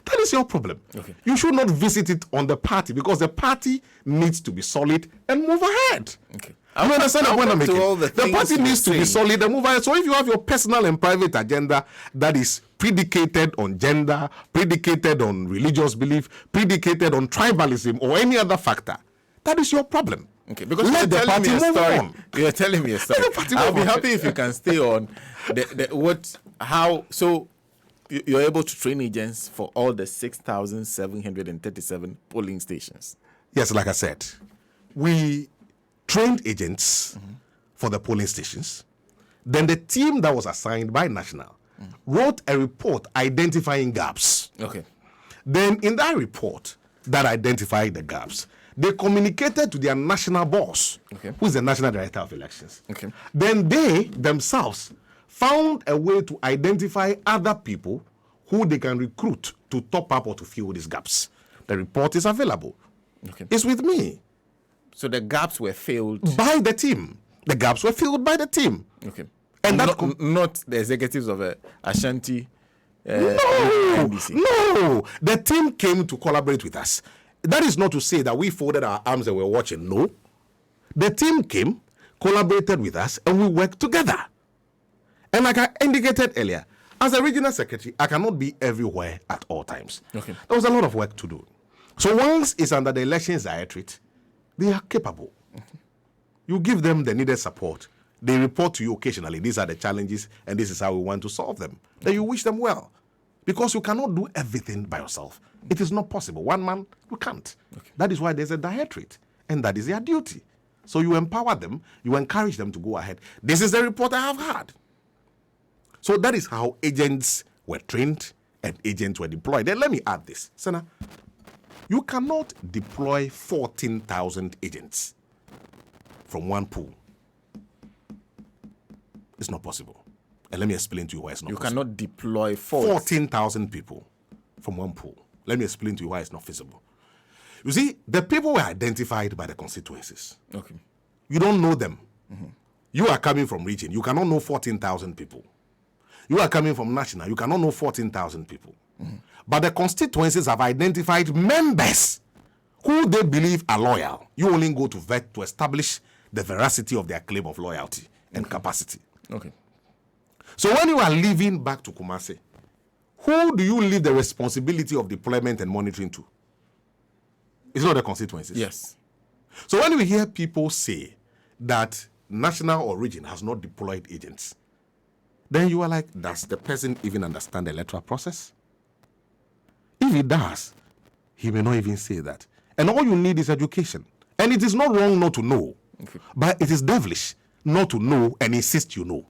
Speaker 1: That is your problem.
Speaker 2: Okay.
Speaker 1: You should not visit it on the party because the party needs to be solid and move ahead.
Speaker 2: Okay.
Speaker 1: You understand the point I'm making? The party needs to be
Speaker 2: saying.
Speaker 1: solid and move ahead. So if you have your personal and private agenda that is predicated on gender, predicated on religious belief, predicated on tribalism or any other factor, that is your problem.
Speaker 2: Okay, because
Speaker 1: Let the party move on.
Speaker 2: You're telling me a story.
Speaker 1: Let the party
Speaker 2: I'll
Speaker 1: move
Speaker 2: be
Speaker 1: on.
Speaker 2: happy if you can stay on so you're able to train agents for all the 6,737 polling stations.
Speaker 1: Yes, like I said, we trained agents for the polling stations. Then the team that was assigned by National wrote a report identifying gaps.
Speaker 2: Okay.
Speaker 1: Then in that report that identified the gaps, they communicated to their national boss, who is the National Director of Elections.
Speaker 2: Okay.
Speaker 1: Then they themselves found a way to identify other people who they can recruit to top up or to fill these gaps. The report is available.
Speaker 2: Okay.
Speaker 1: It's with me.
Speaker 2: So the gaps were filled
Speaker 1: By the team. The gaps were filled by the team.
Speaker 2: Okay.
Speaker 1: And
Speaker 2: not the executives of Ashanti.
Speaker 1: No,
Speaker 2: NBC.
Speaker 1: no. The team came to collaborate with us. That is not to say that we folded our arms and were watching. No. The team came, collaborated with us, and we worked together. And like I indicated earlier, as a regional secretary, I cannot be everywhere at all times.
Speaker 2: Okay.
Speaker 1: There was a lot of work to do. So once it's under the elections directorate, they are capable. You give them the needed support. They report to you occasionally. These are the challenges, and this is how we want to solve them. Then you wish them well. Because you cannot do everything by yourself. It is not possible. One man, you can't. Okay. That is why there's a directorate, and that is their duty. So you empower them, you encourage them to go ahead. This is the report I have had. So that is how agents were trained and agents were deployed. Then let me add this. Senna, you cannot deploy 14,000 agents from one pool. It's not possible. And let me explain to you why it's not possible.
Speaker 2: You cannot deploy
Speaker 1: 14,000 people from one pool. Let me explain to you why it's not feasible. You see, the people were identified by the constituencies.
Speaker 2: Okay.
Speaker 1: You don't know them. You are coming from region. You cannot know 14,000 people. You are coming from national. You cannot know 14,000 people. But the constituencies have identified members who they believe are loyal. You only go to vet to establish the veracity of their claim of loyalty and capacity.
Speaker 2: Okay.
Speaker 1: So when you are leaving back to Kumasi, who do you leave the responsibility of deployment and monitoring to? It's not the constituencies.
Speaker 2: Yes.
Speaker 1: So when we hear people say that national or region has not deployed agents, then you are like, does the person even understand the electoral process? If he does, he may not even say that. And all you need is education. And it is not wrong not to know, but it is devilish not to know and insist you know.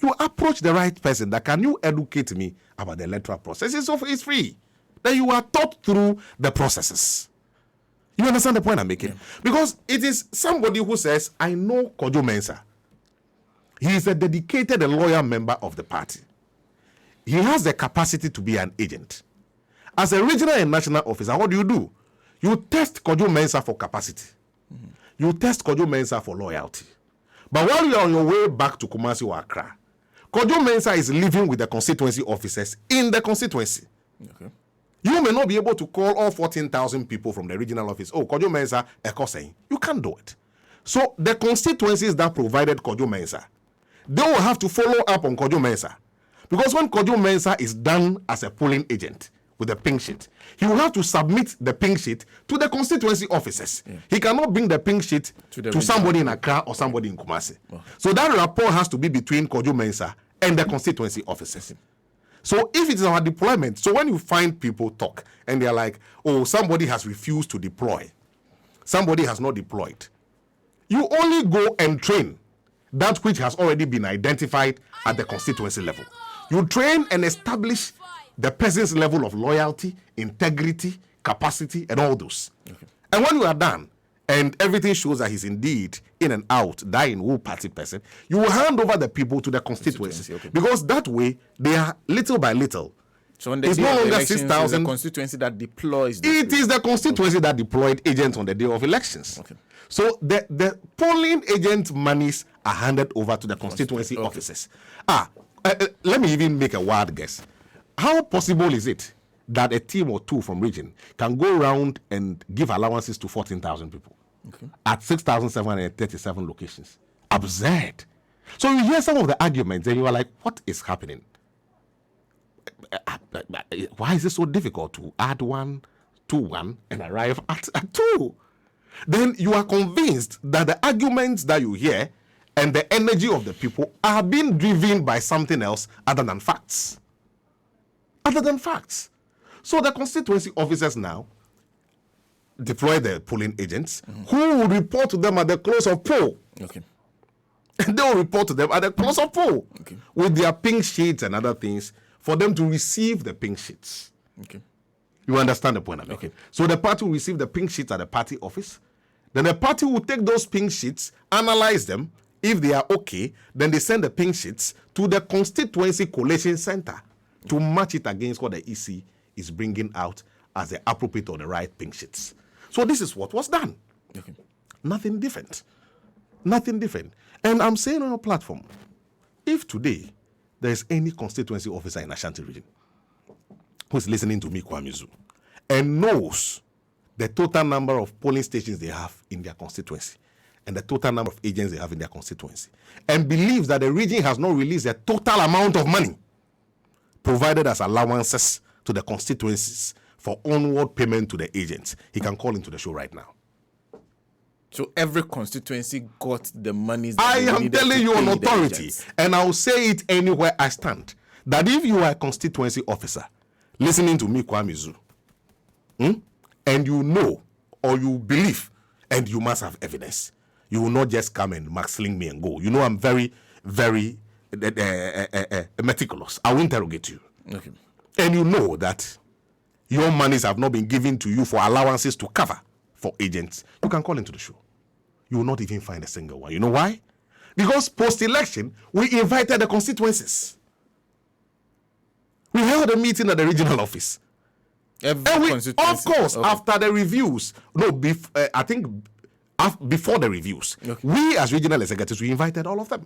Speaker 1: You approach the right person that can you educate me about the electoral process. It's free. Then you are taught through the processes. You understand the point I'm making? Yeah. Because it is somebody who says, I know Kojo Mensah. He is a dedicated and loyal member of the party. He has the capacity to be an agent. As a regional and national officer, what do? You test Kojo Mensah for capacity. You test Kojo Mensah for loyalty. But while you are on your way back to Kumasi or Accra, Kojo Mensah is living with the constituency officers in the constituency.
Speaker 2: Okay.
Speaker 1: You may not be able to call all 14,000 people from the regional office. Oh, Kojo Mensah, Ekosei. You can't do it. So the constituencies that provided Kojo Mensah, they will have to follow up on Kojo Mensah. Because when Kojo Mensah is done as a polling agent with a pink sheet, he will have to submit the pink sheet to the constituency officers. Yeah. He cannot bring the pink sheet to somebody in Accra or somebody in Kumasi. Oh. So that rapport has to be between Kojo Mensah and the constituency officers. So if it is our deployment, so when you find people talk and they're like, oh, somebody has refused to deploy, somebody has not deployed, you only go and train that which has already been identified at the constituency level. You train and establish the person's level of loyalty, integrity, capacity, and all those. Okay. And when you are done, and everything shows that he's indeed in and out, dying party person, you will hand over the people to the constituency. Okay. Because that way, they are little by little.
Speaker 2: So when it's no longer 6,000. The constituency that deploys.
Speaker 1: It is the constituency that deployed agents on the day of elections. Okay. So the polling agent monies are handed over to the constituency officers. Let me even make a wild guess. How possible is it that a team or two from region can go around and give allowances to 14,000 people at 6,737 locations? Absurd. So you hear some of the arguments and you are like, what is happening? Why is it so difficult to add 1 to 1 and arrive at 2? Then you are convinced that the arguments that you hear and the energy of the people are being driven by something else other than facts. So the constituency officers now deploy the polling agents who will report to them at the close of poll. Okay. And they will report to them at the close of poll with their pink sheets and other things for them to receive the pink sheets. Okay. You understand the point I'm making? Okay. So the party will receive the pink sheets at the party office. Then the party will take those pink sheets, analyze them. If they are okay, then they send the pink sheets to the constituency collation center to match it against what the EC is bringing out as the appropriate or the right pink sheets. So this is what was done. Okay. Nothing different. And I'm saying on a platform, if today there is any constituency officer in Ashanti region who is listening to me, Kwame Zu, and knows the total number of polling stations they have in their constituency and the total number of agents they have in their constituency, and believes that the region has not released a total amount of money provided as allowances to the constituencies for onward payment to the agents, he can call into the show right now.
Speaker 2: So every constituency got the monies.
Speaker 1: I am telling you on authority, and I'll say it anywhere I stand, that if you are a constituency officer listening to me, Kwame Zu, and you know or you believe, and you must have evidence, you will not just come and sling me and go. You know I'm very, very meticulous. I will interrogate you. Okay. And you know that your monies have not been given to you for allowances to cover for agents. You can call into the show. You will not even find a single one. You know why? Because post-election, we invited the constituencies. We held a meeting at the regional office. Of course, after the reviews, I think before the reviews, we as regional executives, we invited all of them.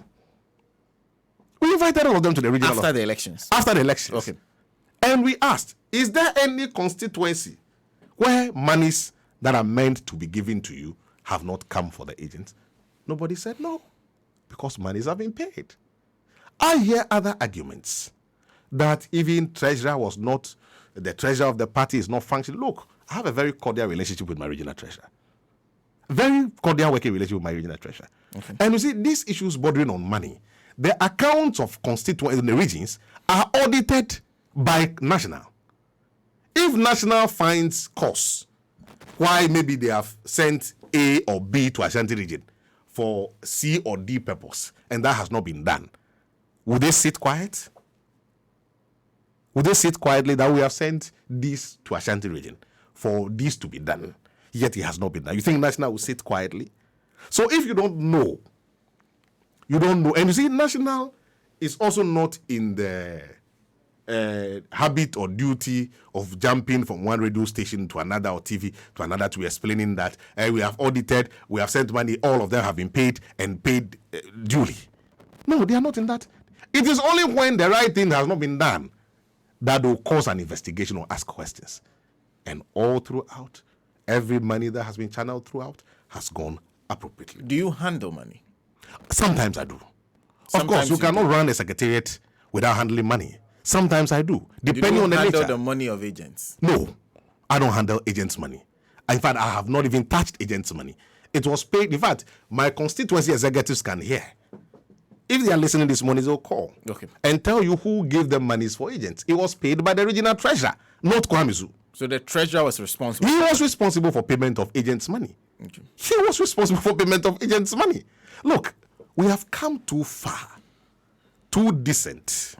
Speaker 1: We invited all of them to the regional office.
Speaker 2: After the elections.
Speaker 1: After the elections. Okay. And we asked, is there any constituency where monies that are meant to be given to you have not come for the agents? Nobody said no, because monies have been paid. I hear other arguments that even the treasurer of the party is not functioning. Look, I have a very cordial relationship with my regional treasurer. Very cordial working relationship with my regional treasurer. Okay. And you see, these issues bordering on money, the accounts of constituents in the regions are audited by National. If National finds cause why maybe they have sent A or B to Ashanti region for C or D purpose, and that has not been done, would they sit quiet? Would they sit quietly that we have sent this to Ashanti region for this to be done, yet it has not been done? You think National will sit quietly? So if you don't know, you don't know. And you see, National is also not in the habit or duty of jumping from one radio station to another or TV to another to explaining that we have audited, we have sent money, all of them have been paid and paid duly. No, they are not in that. It is only when the right thing has not been done that will cause an investigation or ask questions. And all throughout, every money that has been channeled throughout has gone appropriately.
Speaker 2: Do you handle money?
Speaker 1: Sometimes I do. Of course, you cannot run a secretariat without handling money. Sometimes I do, depending on the
Speaker 2: handle
Speaker 1: nature.
Speaker 2: the money of agents.
Speaker 1: No, I don't handle agents' money. In fact, I have not even touched agents' money. It was paid. In fact, my constituency executives can hear. If they are listening this morning, they'll call and tell you who gave them monies for agents. It was paid by the regional treasurer, not Kwame Zu.
Speaker 2: So the treasurer was responsible.
Speaker 1: He was responsible for payment of agents' money.
Speaker 2: Okay.
Speaker 1: He was responsible for payment of agents' money. Look, we have come too far, too decent,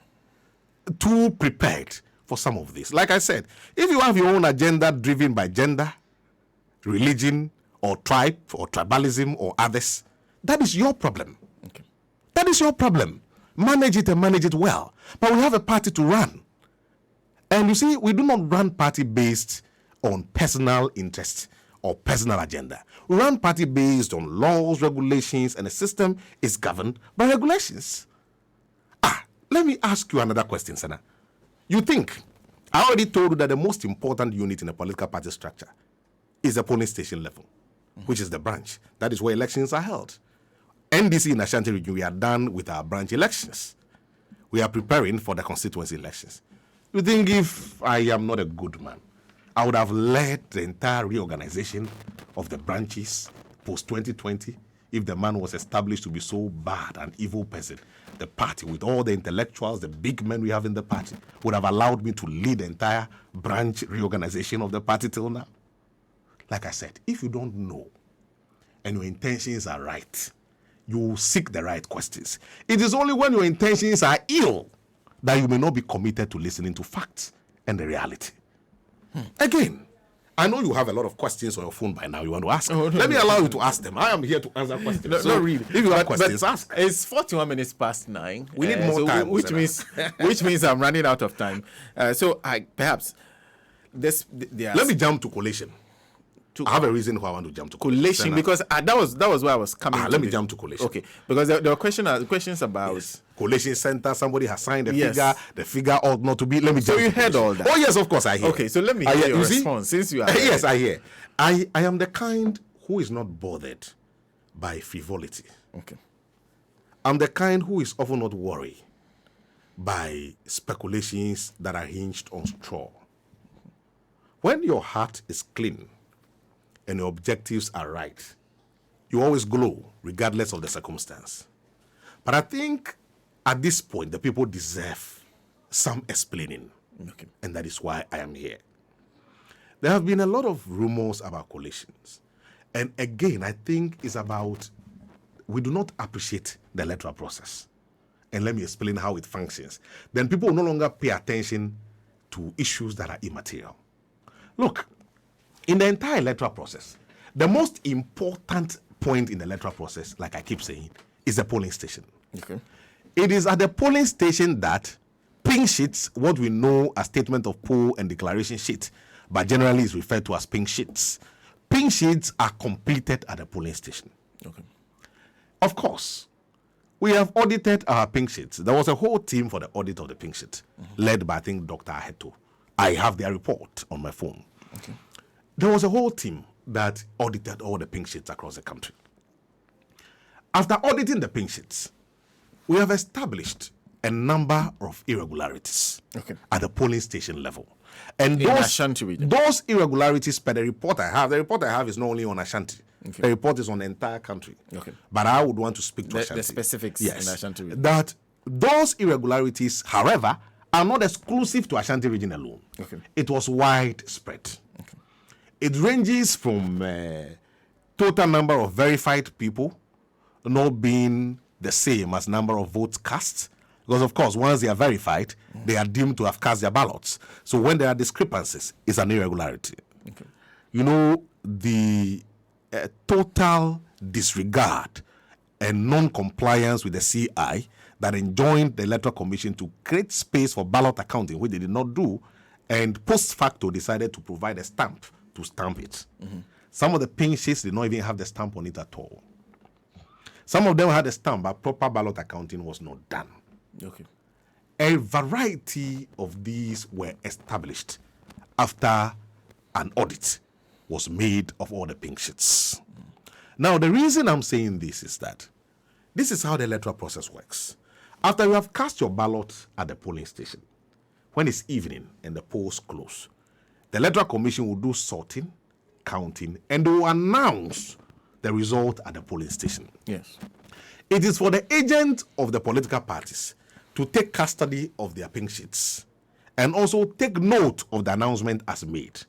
Speaker 1: too prepared for some of this. Like I said, if you have your own agenda driven by gender, religion, or tribe, or tribalism, or others, that is your problem.
Speaker 2: Okay.
Speaker 1: That is your problem. Manage it and manage it well. But we have a party to run. And you see, we do not run party based on personal interest or personal agenda. We run party based on laws, regulations, and a system is governed by regulations. Let me ask you another question, Sana. You think, I already told you that the most important unit in a political party structure is the polling station level, which is the branch. That is where elections are held. NDC in Ashanti region, we are done with our branch elections. We are preparing for the constituency elections. You think if I am not a good man, I would have led the entire reorganization of the branches post-2020 if the man was established to be so bad and evil person? The party, with all the intellectuals, the big men we have in the party, would have allowed me to lead the entire branch reorganization of the party till now. Like I said, if you don't know and your intentions are right, you will seek the right questions. It is only when your intentions are ill that you may not be committed to listening to facts and the reality. Again, I know you have a lot of questions on your phone by now you want to ask. Let me allow you to ask them. I am here to answer questions.
Speaker 2: Not really.
Speaker 1: If you have questions, ask.
Speaker 2: It's 41 minutes past 9.
Speaker 1: We need more time.
Speaker 2: Which means I'm running out of time. So perhaps
Speaker 1: let me jump to collation. I have a reason why I want to jump to
Speaker 2: collation because that was where I was coming.
Speaker 1: Let me jump to collation.
Speaker 2: Okay, because there were questions about
Speaker 1: collation center. Somebody has signed a figure. The figure ought not to be. Let me.
Speaker 2: So you heard all that?
Speaker 1: Oh yes, of course I hear.
Speaker 2: Okay, so let me hear your response since you are.
Speaker 1: Yes, I hear. I am the kind who is not bothered by frivolity.
Speaker 2: Okay.
Speaker 1: I'm the kind who is often not worried by speculations that are hinged on straw. When your heart is clean and your objectives are right, you always glow regardless of the circumstance. But I think at this point, the people deserve some explaining.
Speaker 2: Okay.
Speaker 1: And that is why I am here. There have been a lot of rumors about coalitions. And again, I think it's about, we do not appreciate the electoral process. And let me explain how it functions. Then people will no longer pay attention to issues that are immaterial. Look, in the entire electoral process, the most important point in the electoral process, like I keep saying, is the polling station.
Speaker 2: Okay.
Speaker 1: It is at the polling station that pink sheets, what we know as statement of poll and declaration sheet, but generally is referred to as pink sheets. Pink sheets are completed at the polling station.
Speaker 2: Okay.
Speaker 1: Of course, we have audited our pink sheets. There was a whole team for the audit of the pink sheet, led by, I think, Dr. Aheto. I have their report on my phone.
Speaker 2: Okay.
Speaker 1: There was a whole team that audited all the pink sheets across the country. After auditing the pink sheets, we have established a number of irregularities at the polling station level. And those irregularities, per the report I have is not only on Ashanti. Okay. The report is on the entire country. Okay. But I would want to speak to Ashanti.
Speaker 2: The specifics in Ashanti region.
Speaker 1: That those irregularities, however, are not exclusive to Ashanti region alone. Okay. It was widespread. Okay. It ranges from total number of verified people not being the same as number of votes cast. Because, of course, once they are verified, they are deemed to have cast their ballots. So when there are discrepancies, it's an irregularity. Okay. You know, the total disregard and non-compliance with the CI that enjoined the Electoral Commission to create space for ballot accounting, which they did not do, and post facto decided to provide a stamp to stamp it. Mm-hmm. Some of the pink sheets did not even have the stamp on it at all. Some of them had a stamp, but proper ballot accounting was not done.
Speaker 2: Okay.
Speaker 1: A variety of these were established after an audit was made of all the pink sheets. Now, the reason I'm saying this is that this is how the electoral process works. After you have cast your ballot at the polling station, when it's evening and the polls close, the Electoral Commission will do sorting, counting, and they will announce the result at the polling station.
Speaker 2: Yes.
Speaker 1: It is for the agent of the political parties to take custody of their pink sheets and also take note of the announcement as made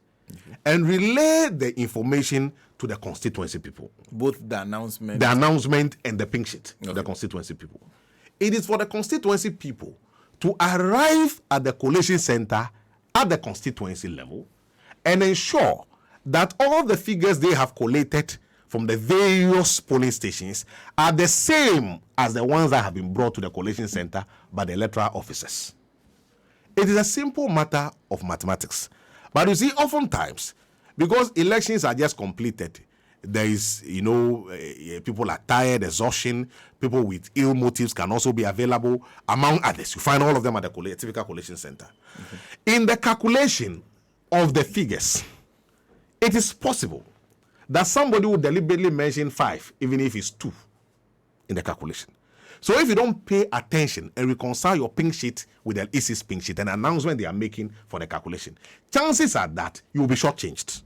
Speaker 1: and relay the information to the constituency people.
Speaker 2: Both the announcement
Speaker 1: And the pink sheet to the constituency people. It is for the constituency people to arrive at the collation center at the constituency level and ensure that all the figures they have collated from the various polling stations are the same as the ones that have been brought to the collation center by the electoral officers. It is a simple matter of mathematics. But you see, oftentimes, because elections are just completed, there is, people are tired, exhaustion, people with ill motives can also be available, among others. You find all of them at the typical collation center. In the calculation of the figures, it is possible that somebody will deliberately mention 5, even if it's 2 in the calculation. So if you don't pay attention and reconcile your pink sheet with the EC's pink sheet, an announcement they are making for the calculation, chances are that you will be shortchanged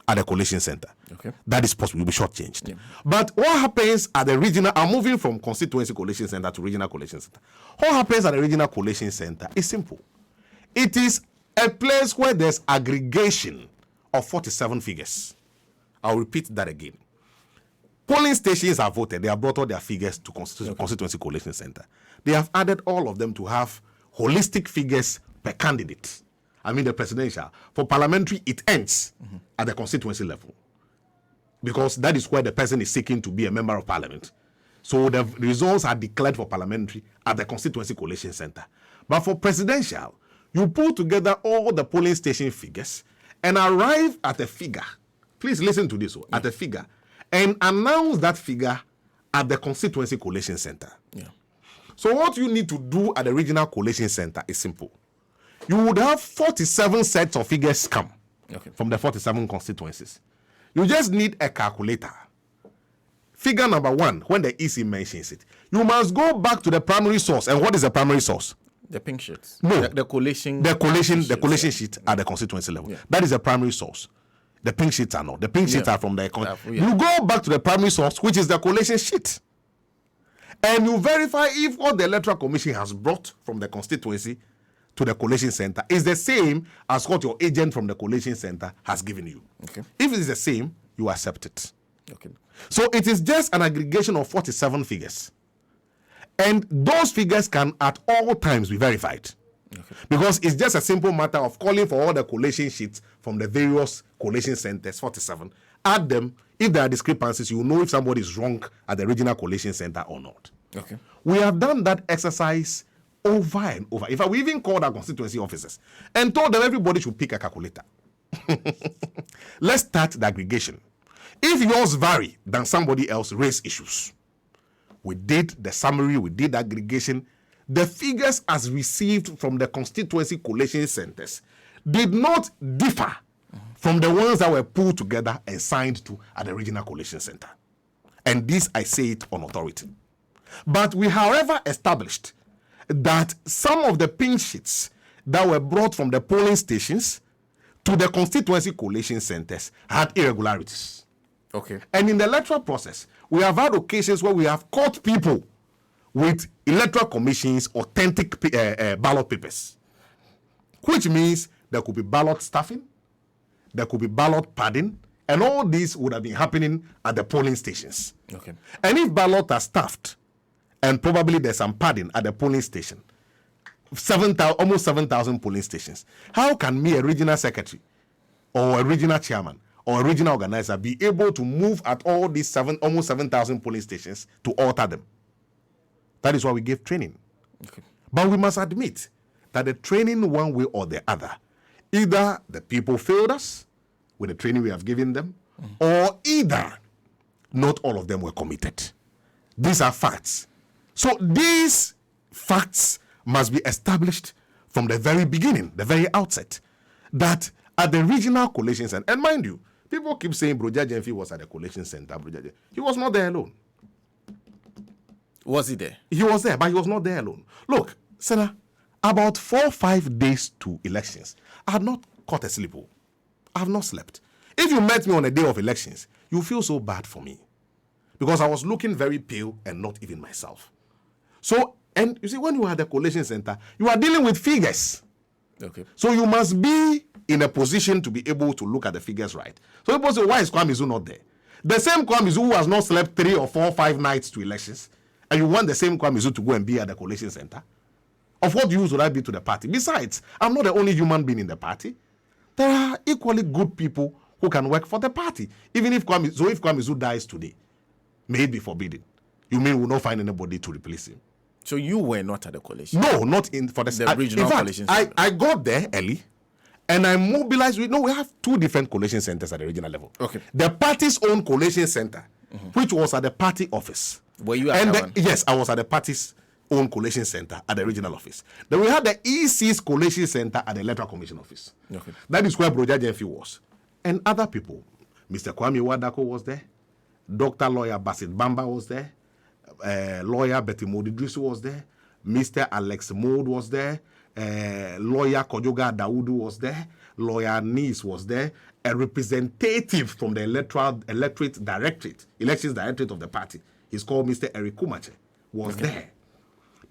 Speaker 1: at the collation center.
Speaker 2: Okay.
Speaker 1: That is possible. You'll be shortchanged.
Speaker 2: Yeah.
Speaker 1: But what happens at the regional, I'm moving from constituency collation center to regional collation center. What happens at the regional collation center is simple. It is a place where there's aggregation of 47 figures. I'll repeat that again. Polling stations have voted. They have brought all their figures to constituency collation center. They have added all of them to have holistic figures per candidate. I mean the presidential. For parliamentary, it ends at the constituency level, because that is where the person is seeking to be a member of parliament. So the results are declared for parliamentary at the constituency collation center. But for presidential, you pull together all the polling station figures and arrive at a figure. Please listen to this, at a figure, and announce that figure at the constituency collation center.
Speaker 2: Yeah.
Speaker 1: So what you need to do at the regional collation center is simple. You would have 47 sets of figures come from the 47 constituencies. You just need a calculator. Figure number 1, when the EC mentions it, you must go back to the primary source. And what is the primary source?
Speaker 2: The pink sheets.
Speaker 1: No.
Speaker 2: The collation.
Speaker 1: The collation sheet at the constituency level. Yeah. That is the primary source. The pink sheets are not. The pink sheets are from the You go back to the primary source, which is the collation sheet. And you verify if what the Electoral Commission has brought from the constituency to the collation center is the same as what your agent from the collation center has given you.
Speaker 2: Okay.
Speaker 1: If it is the same, you accept it.
Speaker 2: Okay.
Speaker 1: So it is just an aggregation of 47 figures. And those figures can at all times be verified. Okay. Because it's just a simple matter of calling for all the collation sheets from the various collation centers, 47. Add them. If there are discrepancies, you know if somebody is wrong at the regional collation center or not.
Speaker 2: Okay.
Speaker 1: We have done that exercise over and over. In fact, we even called our constituency officers and told them everybody should pick a calculator. Let's start the aggregation. If yours vary than somebody else, raise issues. We did the summary, we did the aggregation. The figures as received from the constituency collation centers did not differ from the ones that were pulled together and signed to at the regional collation center. And this, I say it on authority. But we, however, established that some of the pink sheets that were brought from the polling stations to the constituency collation centers had irregularities.
Speaker 2: Okay.
Speaker 1: And in the electoral process, we have had occasions where we have caught people with electoral commission's authentic ballot papers, which means there could be ballot stuffing, there could be ballot padding, and all this would have been happening at the polling stations.
Speaker 2: Okay.
Speaker 1: And if ballots are stuffed, and probably there's some padding at the polling station, almost 7,000 polling stations, how can me, a regional secretary, or a regional chairman, or a regional organizer, be able to move at all these almost 7,000 polling stations to alter them? That is why we give training.
Speaker 2: Okay.
Speaker 1: But we must admit that the training, one way or the other, either the people failed us with the training we have given them, or either not all of them were committed. These are facts. So these facts must be established from the very beginning, the very outset, that at the regional collation center, and mind you, people keep saying Broja Jemfi was at the collation center. He was not there alone.
Speaker 2: Was he there?
Speaker 1: He was there, but he was not there alone. Look, Senna, About 4 or 5 days to elections, I had not caught a sleep. I have not slept. If you met me on a day of elections, you feel so bad for me because I was looking very pale and not even myself. So, and you see, when you are at the collation center, you are dealing with figures.
Speaker 2: Okay.
Speaker 1: So you must be in a position to be able to look at the figures right. So people say, why is Kwame Zu not there? The same Kwame Zu who has not slept 3 or 4 or 5 nights to elections, and you want the same Kwame Zu to go and be at the collation center? Of what use would I be to the party? Besides, I'm not the only human being in the party. There are equally good people who can work for the party. Even if Kwame Zu dies today, may it be forbidden. You mean we'll not find anybody to replace him?
Speaker 2: So you were not at the collation?
Speaker 1: No, not in for the
Speaker 2: regional
Speaker 1: in fact,
Speaker 2: collation
Speaker 1: center. I got there early, and I mobilized. We have 2 different collation centers at the regional level.
Speaker 2: Okay.
Speaker 1: The party's own collation center, which was at the party office.
Speaker 2: Were you at that one?
Speaker 1: Yes, I was at the party's own collation center at the regional office. Then we had the EC's collation center at the Electoral Commission office. Okay. That is where Broja Jemfi was. And other people. Mr. Kwame Wadako was there. Dr. Lawyer Basit Bamba was there. Lawyer Betty Modidrisu was there. Mr. Alex Mode was there. Lawyer Kojoga Daudu was there. Lawyer Nis was there. A representative from the Elections Directorate of the party, he's called Mr. Eric Kumache, was there.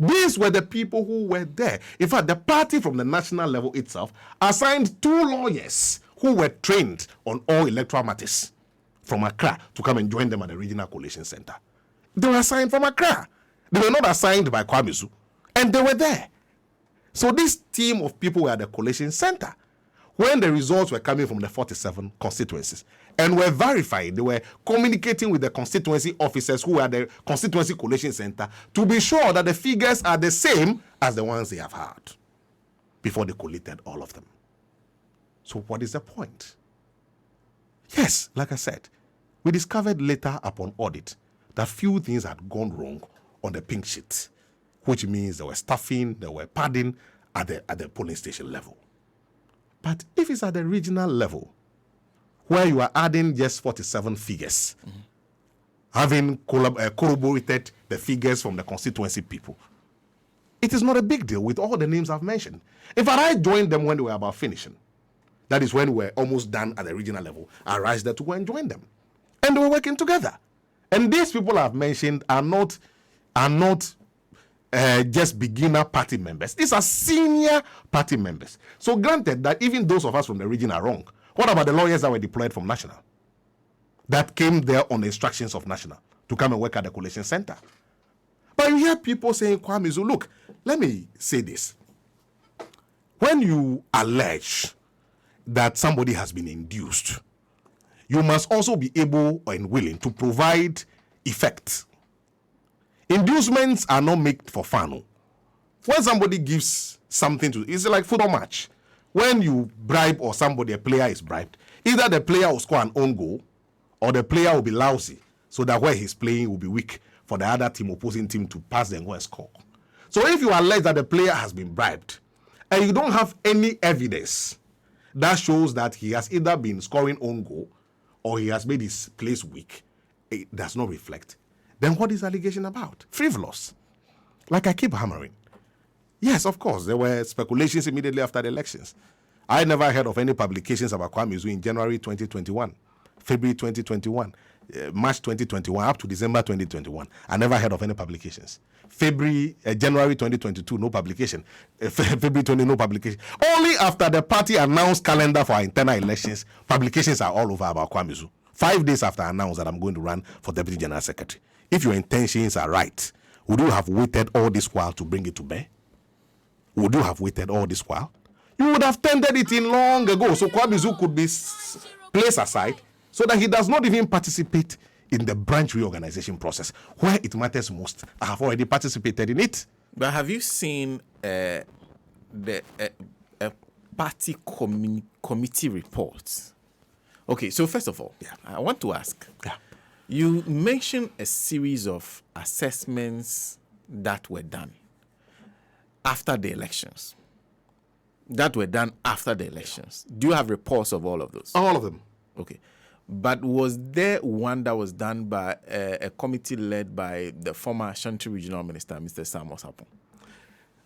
Speaker 1: These were the people who were there. In fact, the party from the national level itself assigned 2 lawyers who were trained on all electoral matters from Accra to come and join them at the regional collation center. They were assigned from Accra. They were not assigned by Kwame Zu, and they were there. So this team of people were at the collation center. When the results were coming from the 47 constituencies and were verified, they were communicating with the constituency officers who were at the constituency collation center to be sure that the figures are the same as the ones they have had before they collated all of them. So what is the point? Yes, like I said, we discovered later upon audit that few things had gone wrong on the pink sheet, which means there were staffing, there were padding at the polling station level. But if it's at the regional level, where you are adding just 47 figures, having corroborated the figures from the constituency people, it is not a big deal with all the names I've mentioned. In fact, I joined them when they were about finishing. That is when we were almost done at the regional level. I rushed there to go and join them. And they were working together. And these people I've mentioned are not just beginner party members. These are senior party members. So granted that even those of us from the region are wrong, what about the lawyers that were deployed from National? That came there on the instructions of National to come and work at the collation center. But you hear people saying, Kwame Zu, look, let me say this. When you allege that somebody has been induced, you must also be able and willing to provide effect. Inducements are not made for fun. When somebody gives something to, it's like football match. When you bribe or a player is bribed, either the player will score an own goal or the player will be lousy so that where he's playing will be weak for the other team, opposing team, to pass and go and score. So if you allege that the player has been bribed and you don't have any evidence that shows that he has either been scoring own goal or he has made his place weak, it does not reflect. Then what is the allegation about? Frivolous. Like I keep hammering. Yes, of course, there were speculations immediately after the elections. I never heard of any publications about Kwame Zu in January 2021, February 2021, March 2021, up to December 2021. I never heard of any publications. January 2022, no publication. February 20, no publication. Only after the party announced calendar for our internal elections, publications are all over about Kwame Zu. 5 days after I announced that I'm going to run for Deputy General Secretary. If your intentions are right, would you have waited all this while to bring it to bear? Would you have waited all this while? You would have tendered it in long ago, so Kwame Zu could be placed aside so that he does not even participate in the branch reorganization process. Where it matters most, I have already participated in it.
Speaker 2: But have you seen the party committee reports? Okay, so first of all, I want to ask. You mentioned a series of assessments that were done after the elections. Do you have reports of all of those?
Speaker 1: All of them.
Speaker 2: Okay. But was there one that was done by a committee led by the former Ashanti Regional Minister, Mr. Samuel Sapon?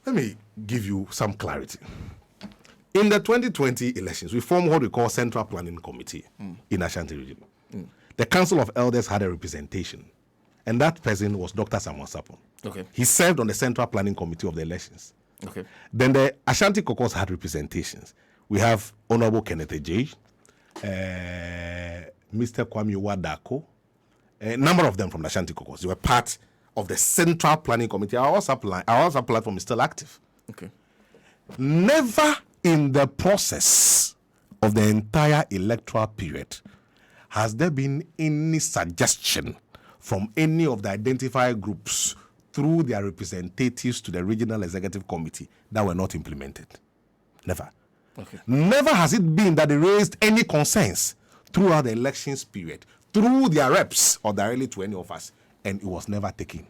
Speaker 1: Let me give you some clarity. In the 2020 elections, we formed what we call Central Planning Committee in Ashanti region. The Council of Elders had a representation, and that person was Dr. Samuel Sapon.
Speaker 2: Okay.
Speaker 1: He served on the Central Planning Committee of the elections.
Speaker 2: Okay.
Speaker 1: Then the Ashanti caucus had representations. We have Honorable Kenneth Ejay, Mr. Kwame Wadako, a number of them from the Ashanti caucus. They were part of the Central Planning Committee. Our WhatsApp platform is still active.
Speaker 2: Okay.
Speaker 1: Never in the process of the entire electoral period has there been any suggestion from any of the identified groups through their representatives to the regional executive committee that were not implemented. Never.
Speaker 2: Okay.
Speaker 1: Never has it been that they raised any concerns throughout the elections period through their reps or directly to any of us, and it was never taken.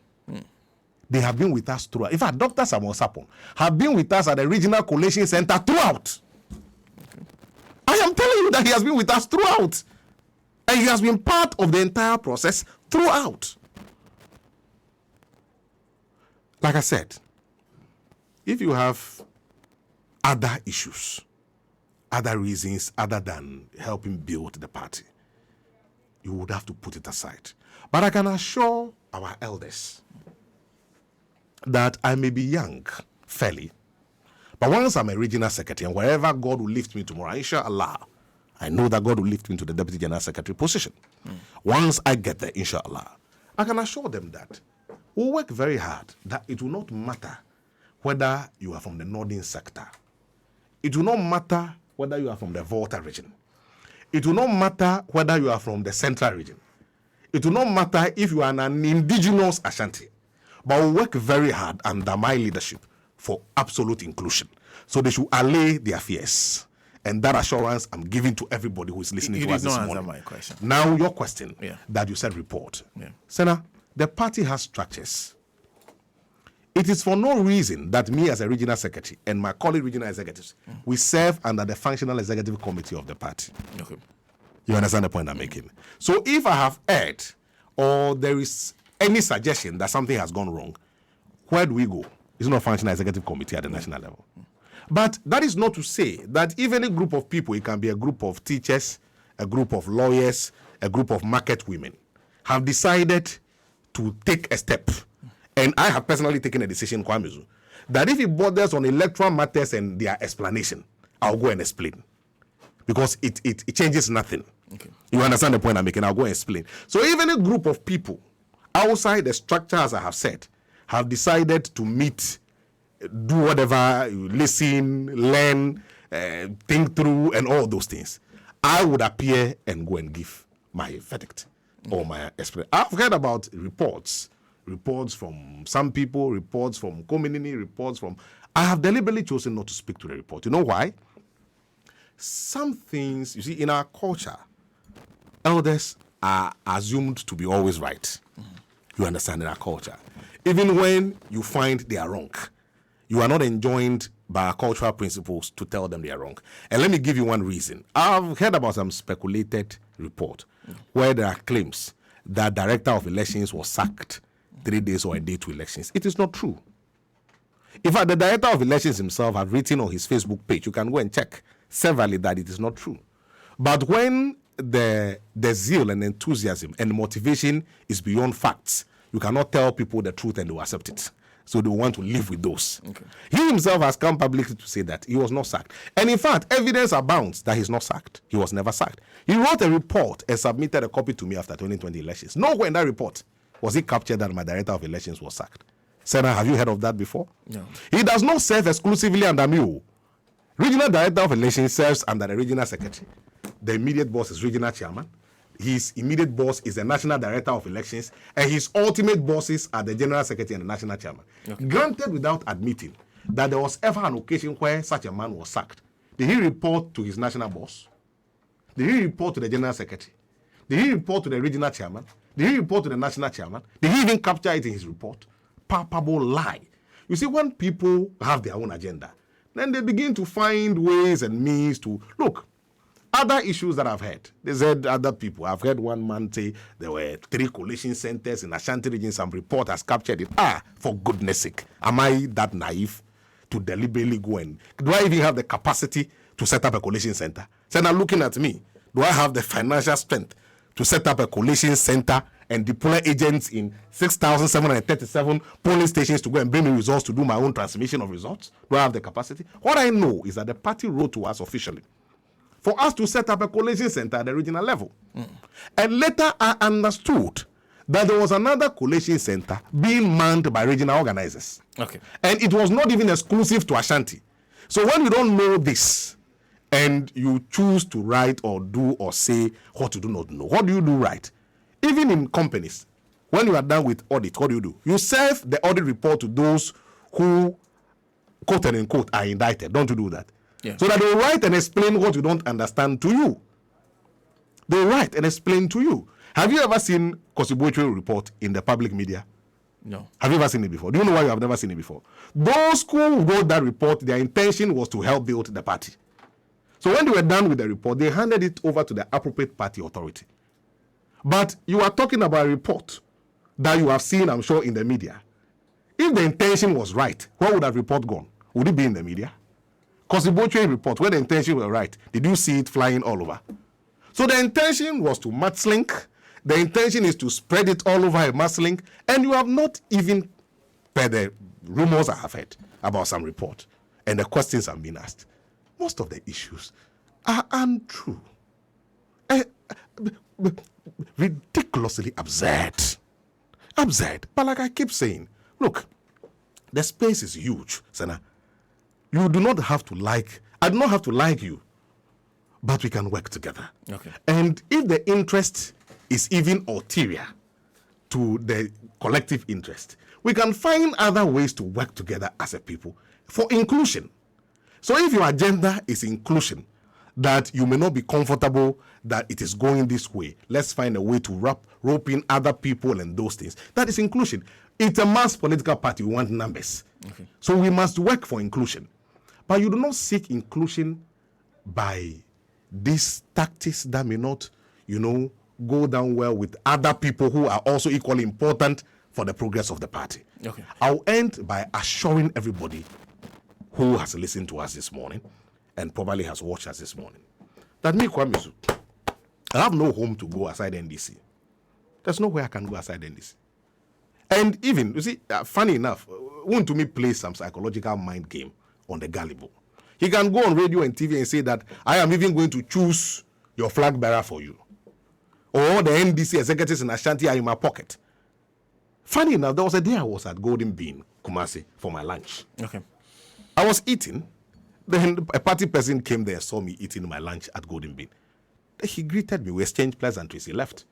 Speaker 1: They have been with us throughout. In fact, Dr. Samuel Sapon have been with us at the Regional Collation Center throughout. Okay. I am telling you that he has been with us throughout. And he has been part of the entire process throughout. Like I said, if you have other issues, other reasons other than helping build the party, you would have to put it aside. But I can assure our elders that I may be young, fairly, but once I'm a regional secretary, and wherever God will lift me tomorrow, inshallah, I know that God will lift me to the deputy general secretary position. Once I get there, inshallah, I can assure them that we'll work very hard, that it will not matter whether you are from the northern sector. It will not matter whether you are from the Volta region. It will not matter whether you are from the central region. It will not matter if you are an indigenous Ashanti. But we'll work very hard under my leadership for absolute inclusion. So they should allay their fears. And that assurance I'm giving to everybody who is listening to us this morning. You did not answer my question. Now your question that you said report. Senna, the party has structures. It is for no reason that me as a regional secretary and my colleague regional executives, we serve under the functional executive committee of the party. Okay. You understand the point I'm making? So if I have heard or there is any suggestion that something has gone wrong, where do we go? It's not a functional executive committee at the national level. But that is not to say that even a group of people, it can be a group of teachers, a group of lawyers, a group of market women, have decided to take a step. And I have personally taken a decision, Kwame Zu, that if it borders on electoral matters and their explanation, I'll go and explain. Because it changes nothing. Okay. You understand the point I'm making? I'll go and explain. So even a group of people outside the structure, as I have said, have decided to meet, do whatever, listen, learn, think through, and all those things, I would appear and go and give my verdict or my explanation. I've heard about reports from some people, reports from community, reports from... I have deliberately chosen not to speak to the report. You know why? Some things, you see, in our culture, elders are assumed to be always right. You understand, in our culture. Even when you find they are wrong, you are not enjoined by our cultural principles to tell them they are wrong. And let me give you one reason. I've heard about some speculated report where there are claims that director of elections was sacked 3 days or a day to elections. It is not true. In fact, the director of elections himself has written on his Facebook page, you can go and check severally, that it is not true. But when the zeal and enthusiasm and motivation is beyond facts, you cannot tell people the truth and they will accept it. So they want to live with those. Okay. He himself has come publicly to say that he was not sacked. And in fact, evidence abounds that he's not sacked. He was never sacked. He wrote a report and submitted a copy to me after 2020 elections. Nowhere in that report was it captured that my director of elections was sacked. Senna, have you heard of that before? No. He does not serve exclusively under me. Regional director of elections serves under the regional secretary. The immediate boss is regional chairman. His immediate boss is the national director of elections, and his ultimate bosses are the general secretary and the national chairman. Okay. Granted, without admitting that there was ever an occasion where such a man was sacked, did he report to his national boss? Did he report to the general secretary? Did he report to the regional chairman? Did he report to the national chairman? Did he even capture it in his report? Palpable lie. You see, when people have their own agenda, then they begin to find ways and means to look. Other issues that I've heard, they said other people. I've heard one man say there were 3 collation centers in Ashanti region. Some report has captured it. For goodness sake, am I that naive? to deliberately go and... Do I even have the capacity to set up a collation center? So now looking at me, do I have the financial strength to set up a collation center and deploy agents in 6,737 polling stations to go and bring me results to do my own transmission of results? Do I have the capacity? What I know is that the party wrote to us officially for us to set up a collation center at the regional level. And later I understood that there was another collation center being manned by regional organizers.
Speaker 2: Okay.
Speaker 1: And it was not even exclusive to Ashanti. So when you don't know this, and you choose to write or do or say what you do not know, what do you do right? Even in companies, when you are done with audit, what do? You serve the audit report to those who, quote and unquote, are indicted. Don't you do that?
Speaker 2: Yeah.
Speaker 1: So that they write and explain what you don't understand to you. They write and explain to you. Have you ever seen Kosibochwe report in the public media?
Speaker 2: No.
Speaker 1: Have you ever seen it before? Do you know why you have never seen it before? Those who wrote that report, their intention was to help build the party. So when they were done with the report, they handed it over to the appropriate party authority. But you are talking about a report that you have seen, I'm sure, in the media. If the intention was right, where would that report gone? Would it be in the media? Because the Bochwe report, where the intention was right, did you see it flying all over? So the intention was to mudslink. The intention is to spread it all over a mudslink. And you have not even, per the rumors I have heard about some report, and the questions have been asked, most of the issues are untrue. Ridiculously absurd. Absurd. But like I keep saying, look, the space is huge, Sana. You do not have to like, I do not have to like you, but we can work together.
Speaker 2: Okay.
Speaker 1: And if the interest is even ulterior to the collective interest, we can find other ways to work together as a people for inclusion. So if your agenda is inclusion, that you may not be comfortable that it is going this way, let's find a way to rope in other people and those things. That is inclusion. It's a mass political party. We want numbers. Okay. So we must work for inclusion. But you do not seek inclusion by these tactics that may not, go down well with other people who are also equally important for the progress of the party.
Speaker 2: Okay.
Speaker 1: I'll end by assuring everybody who has listened to us this morning and probably has watched us this morning that me, Kwame Zu, I have no home to go aside NDC. There's nowhere I can go aside NDC. And even, you see, funny enough, won't to me play some psychological mind game on the gullible. He can go on radio and TV and say that I am even going to choose your flag bearer for you. Or the NDC executives in Ashanti are in my pocket. Funny enough, there was a day I was at Golden Bean, Kumasi, for my lunch.
Speaker 2: Okay.
Speaker 1: I was eating. Then a party person came there and saw me eating my lunch at Golden Bean. Then he greeted me. We exchanged pleasantries. He left.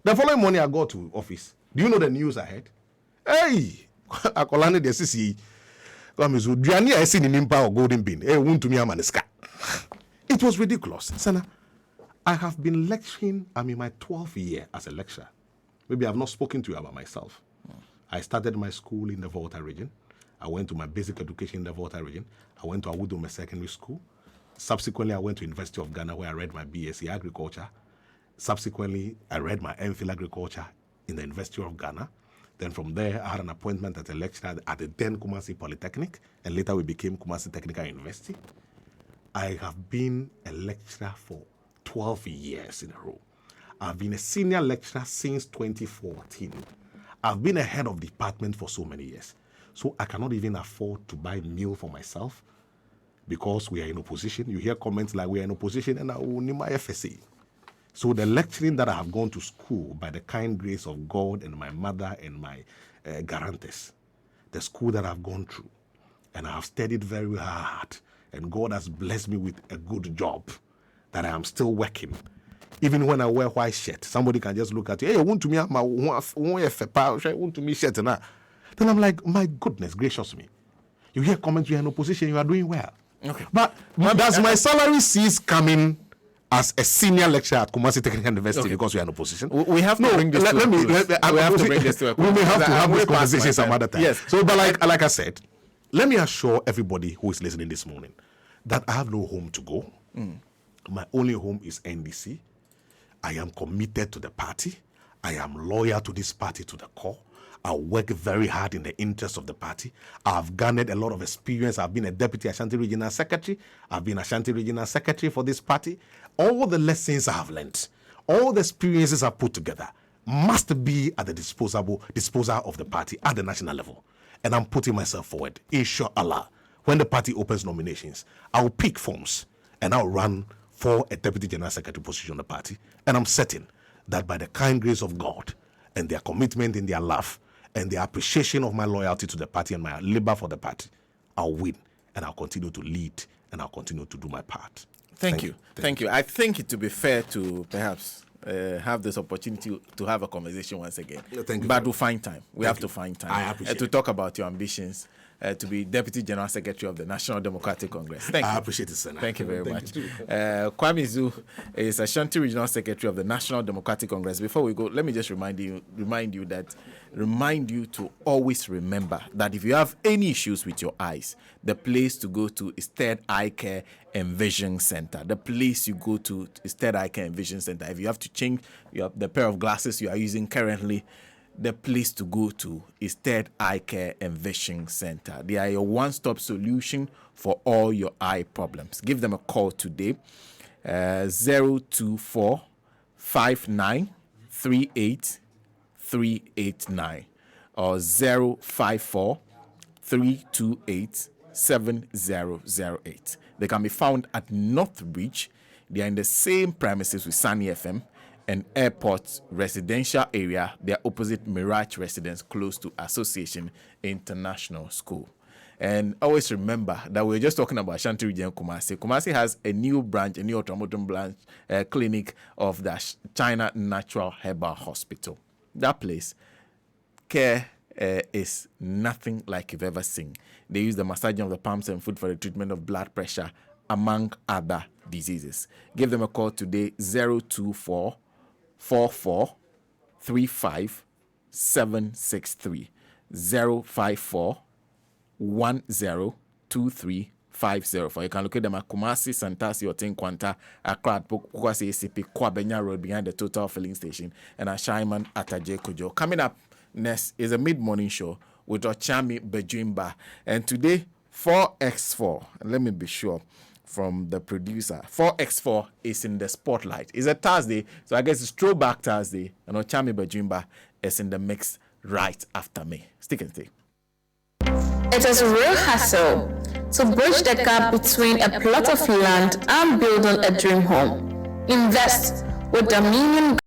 Speaker 1: The following morning, I got to office. Do you know the news I heard? Hey, Akolane de Sisi. Kwame Zu, Duani I seen in Impa or Golden Bean. Hey, won't to me amaneska. It was ridiculous. Sana, I have been lecturing. I'm in my 12th year as a lecturer. Maybe I've not spoken to you about myself. I started my school in the Volta region. I went to my basic education in the Volta region. I went to Awudome Secondary School. Subsequently, I went to University of Ghana where I read my BSc Agriculture. Subsequently, I read my MPhil Agriculture in the University of Ghana. Then from there, I had an appointment as a lecturer at the then Kumasi Polytechnic, and later we became Kumasi Technical University. I have been a lecturer for 12 years in a row. I've been a senior lecturer since 2014. I've been a head of department for so many years. So I cannot even afford to buy meal for myself because we are in opposition. You hear comments like we are in opposition and I will need my FSA. So the lecturing that I have gone to school by the kind grace of God and my mother and my guarantors, the school that I've gone through, and I have studied very hard, and God has blessed me with a good job that I am still working. Even when I wear white shirt, somebody can just look at you, hey, want to me shirt and that. Then I'm like, my goodness gracious me. You hear comments, you are in opposition, you are doing well.
Speaker 2: Okay.
Speaker 1: But does my salary cease coming as a senior lecturer at Kumasi Technical University because we are in opposition?
Speaker 2: We have to bring this to a close. We have to bring this to a close.
Speaker 1: We may have to have this conversation some other time.
Speaker 2: Yes.
Speaker 1: So, but like I said, let me assure everybody who is listening this morning that I have no home to go. My only home is NDC. I am committed to the party. I am loyal to this party to the core. I'll work very hard in the interest of the party. I've garnered a lot of experience. I've been a deputy Ashanti Regional Secretary. I've been Ashanti Regional Secretary for this party. All the lessons I have learned, all the experiences I've put together must be at the disposal of the party at the national level. And I'm putting myself forward. Inshallah, when the party opens nominations, I'll pick forms and I'll run for a deputy general secretary position in the party. And I'm certain that by the kind grace of God and their commitment in their love and their appreciation of my loyalty to the party and my labor for the party, I'll win and I'll continue to lead and I'll continue to do my part.
Speaker 2: Thank you. I think it to be fair to perhaps have this opportunity to have a conversation once again.
Speaker 1: Thank you.
Speaker 2: But we'll find time. We have to find time
Speaker 1: I appreciate
Speaker 2: to talk about your ambitions to be Deputy General Secretary of the National Democratic Congress. Thank you.
Speaker 1: I appreciate it, Senator.
Speaker 2: Thank you very much. Kwame Zu is Ashanti Regional Secretary of the National Democratic Congress. Before we go, let me just remind you to always remember that if you have any issues with your eyes, the place to go to is Third Eye Care and Vision Center. The place you go to is Third Eye Care and Vision Center. If you have to change the pair of glasses you are using currently, the place to go to is Third Eye Care and Vision Center. They are your one-stop solution for all your eye problems. Give them a call today, 024 5938 389 or 054 328 7008. They can be found at Northbridge. They are in the same premises with Sunny FM and Airport Residential Area. They are opposite Mirage Residence, close to Association International School. And always remember that we're just talking about Ashanti Region Kumasi. Kumasi has a new branch, a new automotive branch clinic of the China Natural Herbal Hospital. That place, care is nothing like you've ever seen. They use the massaging of the palms and foot for the treatment of blood pressure, among other diseases. Give them a call today, 024 44 35 763 054 102350. You can locate them at Kumasi, Santasi, or Tinkwanta, Accra, Kwasi ACP, Kwabenya Road behind the Total Filling Station, and Ashaiman at Kojo. Coming up next is a mid-morning show with Ochami Bejimba. And today, 4x4, let me be sure from the producer, 4x4 is in the spotlight. It's a Thursday, so I guess it's throwback Thursday, and Ochami Bejimba is in the mix right after me. Stick and stay.
Speaker 3: It is a real hassle to bridge the gap between a plot of land and building a dream home. Invest with Dominion